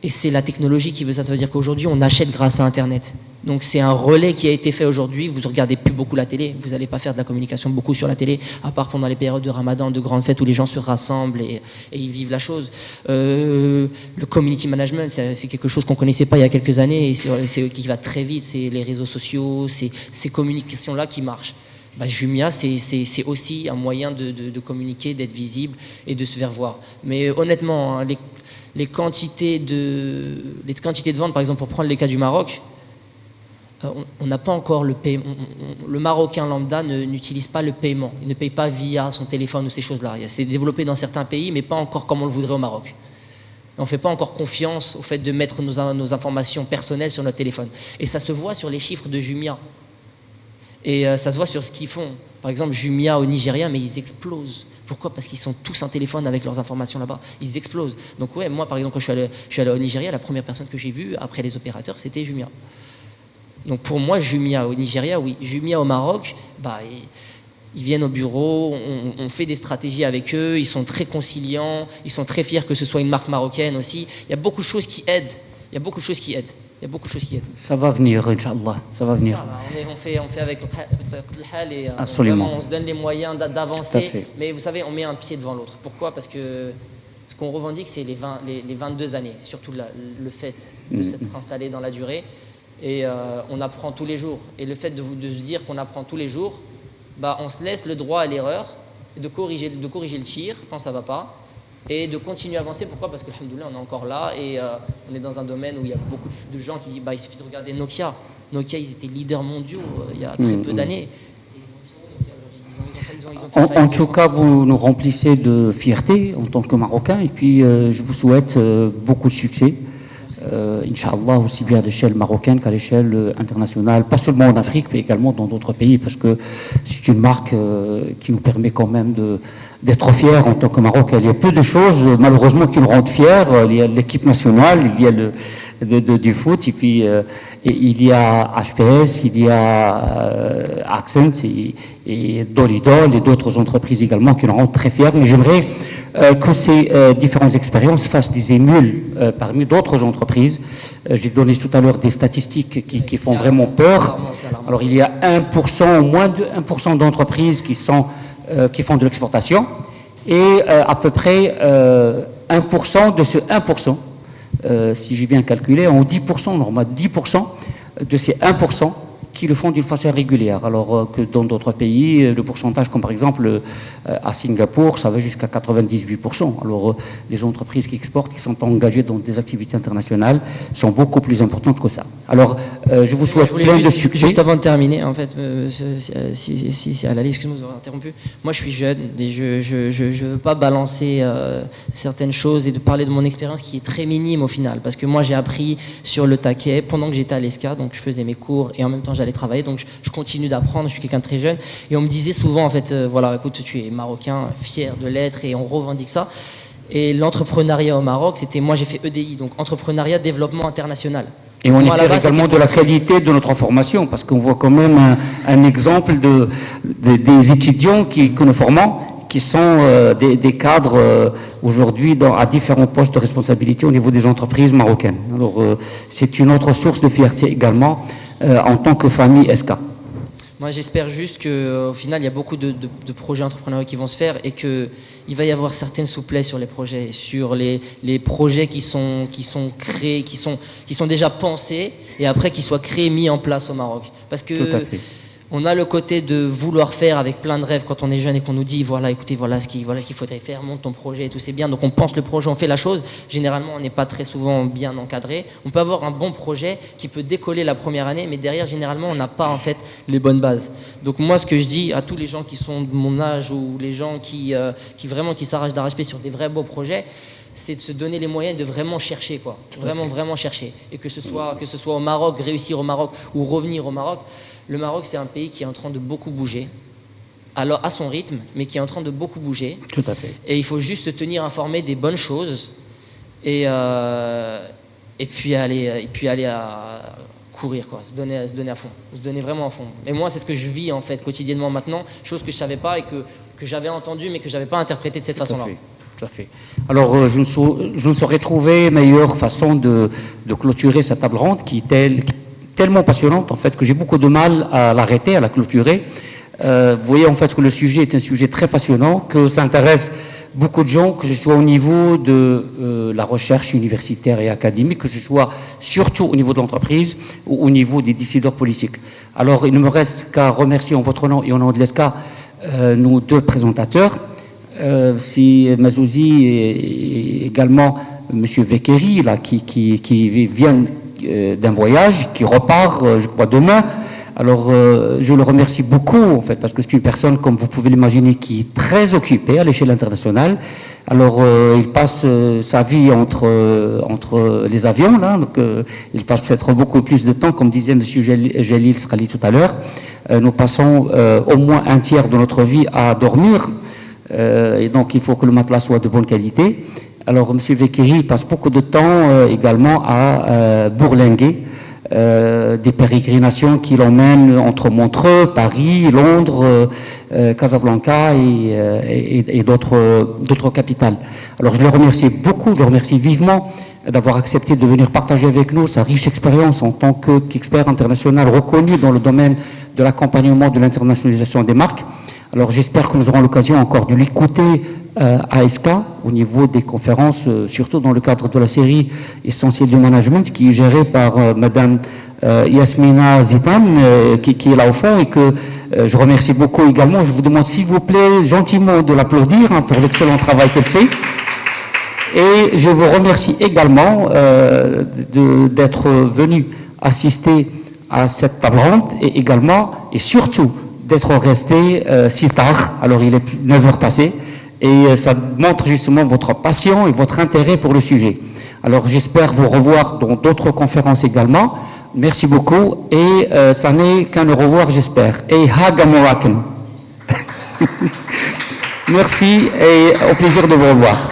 Et c'est la technologie qui veut ça. Ça veut dire qu'aujourd'hui, on achète grâce à Internet. Donc c'est un relais qui a été fait aujourd'hui. Vous ne regardez plus beaucoup la télé. Vous n'allez pas faire de la communication beaucoup sur la télé, à part pendant les périodes de Ramadan, de grandes fêtes où les gens se rassemblent et ils vivent la chose. Le community management, c'est quelque chose qu'on ne connaissait pas il y a quelques années et c'est qui va très vite. C'est les réseaux sociaux, c'est ces communications-là qui marchent. Jumia, c'est aussi un moyen de communiquer, d'être visible et de se faire voir. Mais honnêtement, hein, les quantités de vente, par exemple, pour prendre les cas du Maroc, on n'a pas encore le paiement. Le Marocain lambda n'utilise pas le paiement. Il ne paye pas via son téléphone ou ces choses-là. C'est développé dans certains pays, mais pas encore comme on le voudrait au Maroc. On ne fait pas encore confiance au fait de mettre nos informations personnelles sur notre téléphone. Et ça se voit sur les chiffres de Jumia. Et ça se voit sur ce qu'ils font. Par exemple, Jumia au Nigeria, mais ils explosent. Pourquoi? Parce qu'ils sont tous en téléphone avec leurs informations là-bas. Ils explosent. Donc ouais, moi par exemple, quand je suis allé au Nigeria, la première personne que j'ai vue après les opérateurs, c'était Jumia. Donc pour moi, Jumia au Nigeria, oui. Jumia au Maroc, ils viennent au bureau, on fait des stratégies avec eux, ils sont très conciliants, ils sont très fiers que ce soit une marque marocaine aussi. Il y a beaucoup de choses qui aident. Ça va venir, Inch'Allah. Ça va venir. On fait avec le hal et Absolument. on se donne les moyens d'avancer. Mais vous savez, on met un pied devant l'autre. Pourquoi? Parce que ce qu'on revendique, c'est les 22 années, surtout le fait de s'être installé dans la durée. Et on apprend tous les jours. Et le fait de se dire qu'on apprend tous les jours, on se laisse le droit à l'erreur, de corriger le tir quand ça ne va pas, et de continuer à avancer. Pourquoi? Parce que, alhamdoulilah, on est encore là, et on est dans un domaine où il y a beaucoup de gens qui disent il suffit de regarder Nokia. Nokia, ils étaient leaders mondiaux il y a très peu d'années. En tout cas, vous nous remplissez de fierté en tant que Marocain, et puis je vous souhaite beaucoup de succès. Inch'Allah, aussi bien à l'échelle marocaine qu'à l'échelle internationale, pas seulement en Afrique, mais également dans d'autres pays, parce que c'est une marque qui nous permet quand même d'être fiers en tant que Marocain. Il y a peu de choses, malheureusement, qui nous rendent fiers. Il y a l'équipe nationale, il y a du foot, et puis il y a HPS, il y a Accent et Dolidol et d'autres entreprises également qui nous rendent très fiers. Mais j'aimerais que ces différentes expériences fassent des émules parmi d'autres entreprises. J'ai donné tout à l'heure des statistiques qui font vraiment peur. Alors il y a 1%, moins de 1% d'entreprises qui font de l'exportation et à peu près 1% de ce 1%, si j'ai bien calculé, en 10%, normalement 10% de ces 1% qui le font d'une façon régulière, alors que dans d'autres pays, le pourcentage, comme par exemple à Singapour, ça va jusqu'à 98%. Alors les entreprises qui exportent, qui sont engagées dans des activités internationales, sont beaucoup plus importantes que ça. Alors je vous souhaite plein de succès. Juste avant de terminer, en fait, si Alali, excusez-moi de vous avoir interrompu, moi je suis jeune et je veux pas balancer certaines choses et de parler de mon expérience qui est très minime au final, parce que moi j'ai appris sur le taquet pendant que j'étais à l'ESCA, donc je faisais mes cours et en même temps j'allais travailler, donc je continue d'apprendre, je suis quelqu'un de très jeune, et on me disait souvent, en fait, voilà, écoute, tu es marocain, fier de l'être, et on revendique ça. Et l'entrepreneuriat au Maroc, c'était, moi j'ai fait EDI, donc entrepreneuriat, développement international. Et on est fier également de la qualité de notre formation, parce qu'on voit quand même un exemple des étudiants que nous formons, qui sont des cadres aujourd'hui à différents postes de responsabilité au niveau des entreprises marocaines. Alors c'est une autre source de fierté également en tant que famille SK. Moi j'espère juste qu'au final il y a beaucoup de projets entrepreneuriaux qui vont se faire et qu'il va y avoir certaines souplesses sur les projets, sur les projets qui sont créés, qui sont déjà pensés et après qu'ils soient créés, mis en place au Maroc. Parce que tout à fait. On a le côté de vouloir faire avec plein de rêves quand on est jeune et qu'on nous dit voilà, écoutez, voilà ce qu'il faudrait faire, monte ton projet et tout, c'est bien. Donc on pense le projet, on fait la chose. Généralement, on n'est pas très souvent bien encadré. On peut avoir un bon projet qui peut décoller la première année, mais derrière, généralement, on n'a pas en fait les bonnes bases. Donc moi, ce que je dis à tous les gens qui sont de mon âge ou les gens qui s'arrachent d'arrache-pied sur des vrais beaux projets, c'est de se donner les moyens de vraiment chercher, quoi. Vraiment chercher. Et que ce soit au Maroc, réussir au Maroc ou revenir au Maroc. Le Maroc, c'est un pays qui est en train de beaucoup bouger, alors à son rythme, mais qui est en train de beaucoup bouger. Tout à fait. Et il faut juste se tenir informé des bonnes choses et puis aller à courir, quoi, se donner à fond, se donner vraiment à fond. Et moi, c'est ce que je vis en fait quotidiennement maintenant, chose que je savais pas et que j'avais entendu mais que j'avais pas interprété de cette façon-là. Tout à fait. Alors, je ne saurais trouver meilleure façon de clôturer cette table ronde qui est tellement passionnante, en fait, que j'ai beaucoup de mal à l'arrêter, à la clôturer. Vous voyez, en fait, que le sujet est un sujet très passionnant, que ça intéresse beaucoup de gens, que ce soit au niveau de la recherche universitaire et académique, que ce soit surtout au niveau de l'entreprise ou au niveau des décideurs politiques. Alors, il ne me reste qu'à remercier en votre nom et au nom de l'ESCA nos deux présentateurs. Si Mazouzi et également M. Vekeri, là, qui vient d'un voyage, qui repart, je crois, demain. Alors, je le remercie beaucoup, en fait, parce que c'est une personne, comme vous pouvez l'imaginer, qui est très occupée à l'échelle internationale. Alors, il passe sa vie entre les avions, là, donc il passe peut-être beaucoup plus de temps, comme disait M. Jalil Srali tout à l'heure. Nous passons au moins un tiers de notre vie à dormir, et donc il faut que le matelas soit de bonne qualité. Alors, M. Vekeri passe beaucoup de temps également à bourlinguer des pérégrinations qui l'emmènent entre Montreux, Paris, Londres, Casablanca et d'autres capitales. Alors je le remercie beaucoup, je le remercie vivement d'avoir accepté de venir partager avec nous sa riche expérience en tant qu'expert international reconnu dans le domaine de l'accompagnement de l'internationalisation des marques. Alors j'espère que nous aurons l'occasion encore de l'écouter à ESCA au niveau des conférences, surtout dans le cadre de la série Essentiel du Management qui est gérée par Madame Yasmina Zitan qui est là au fond et que je remercie beaucoup également. Je vous demande s'il vous plaît gentiment de l'applaudir pour l'excellent travail qu'elle fait. Et je vous remercie également d'être venu assister à cette table ronde et également et surtout d'être resté si tard. Alors il est 9 heures passées et ça montre justement votre passion et votre intérêt pour le sujet. Alors j'espère vous revoir dans d'autres conférences également. Merci beaucoup et ça n'est qu'un au revoir j'espère. Et Hagamoraken. Merci et au plaisir de vous revoir.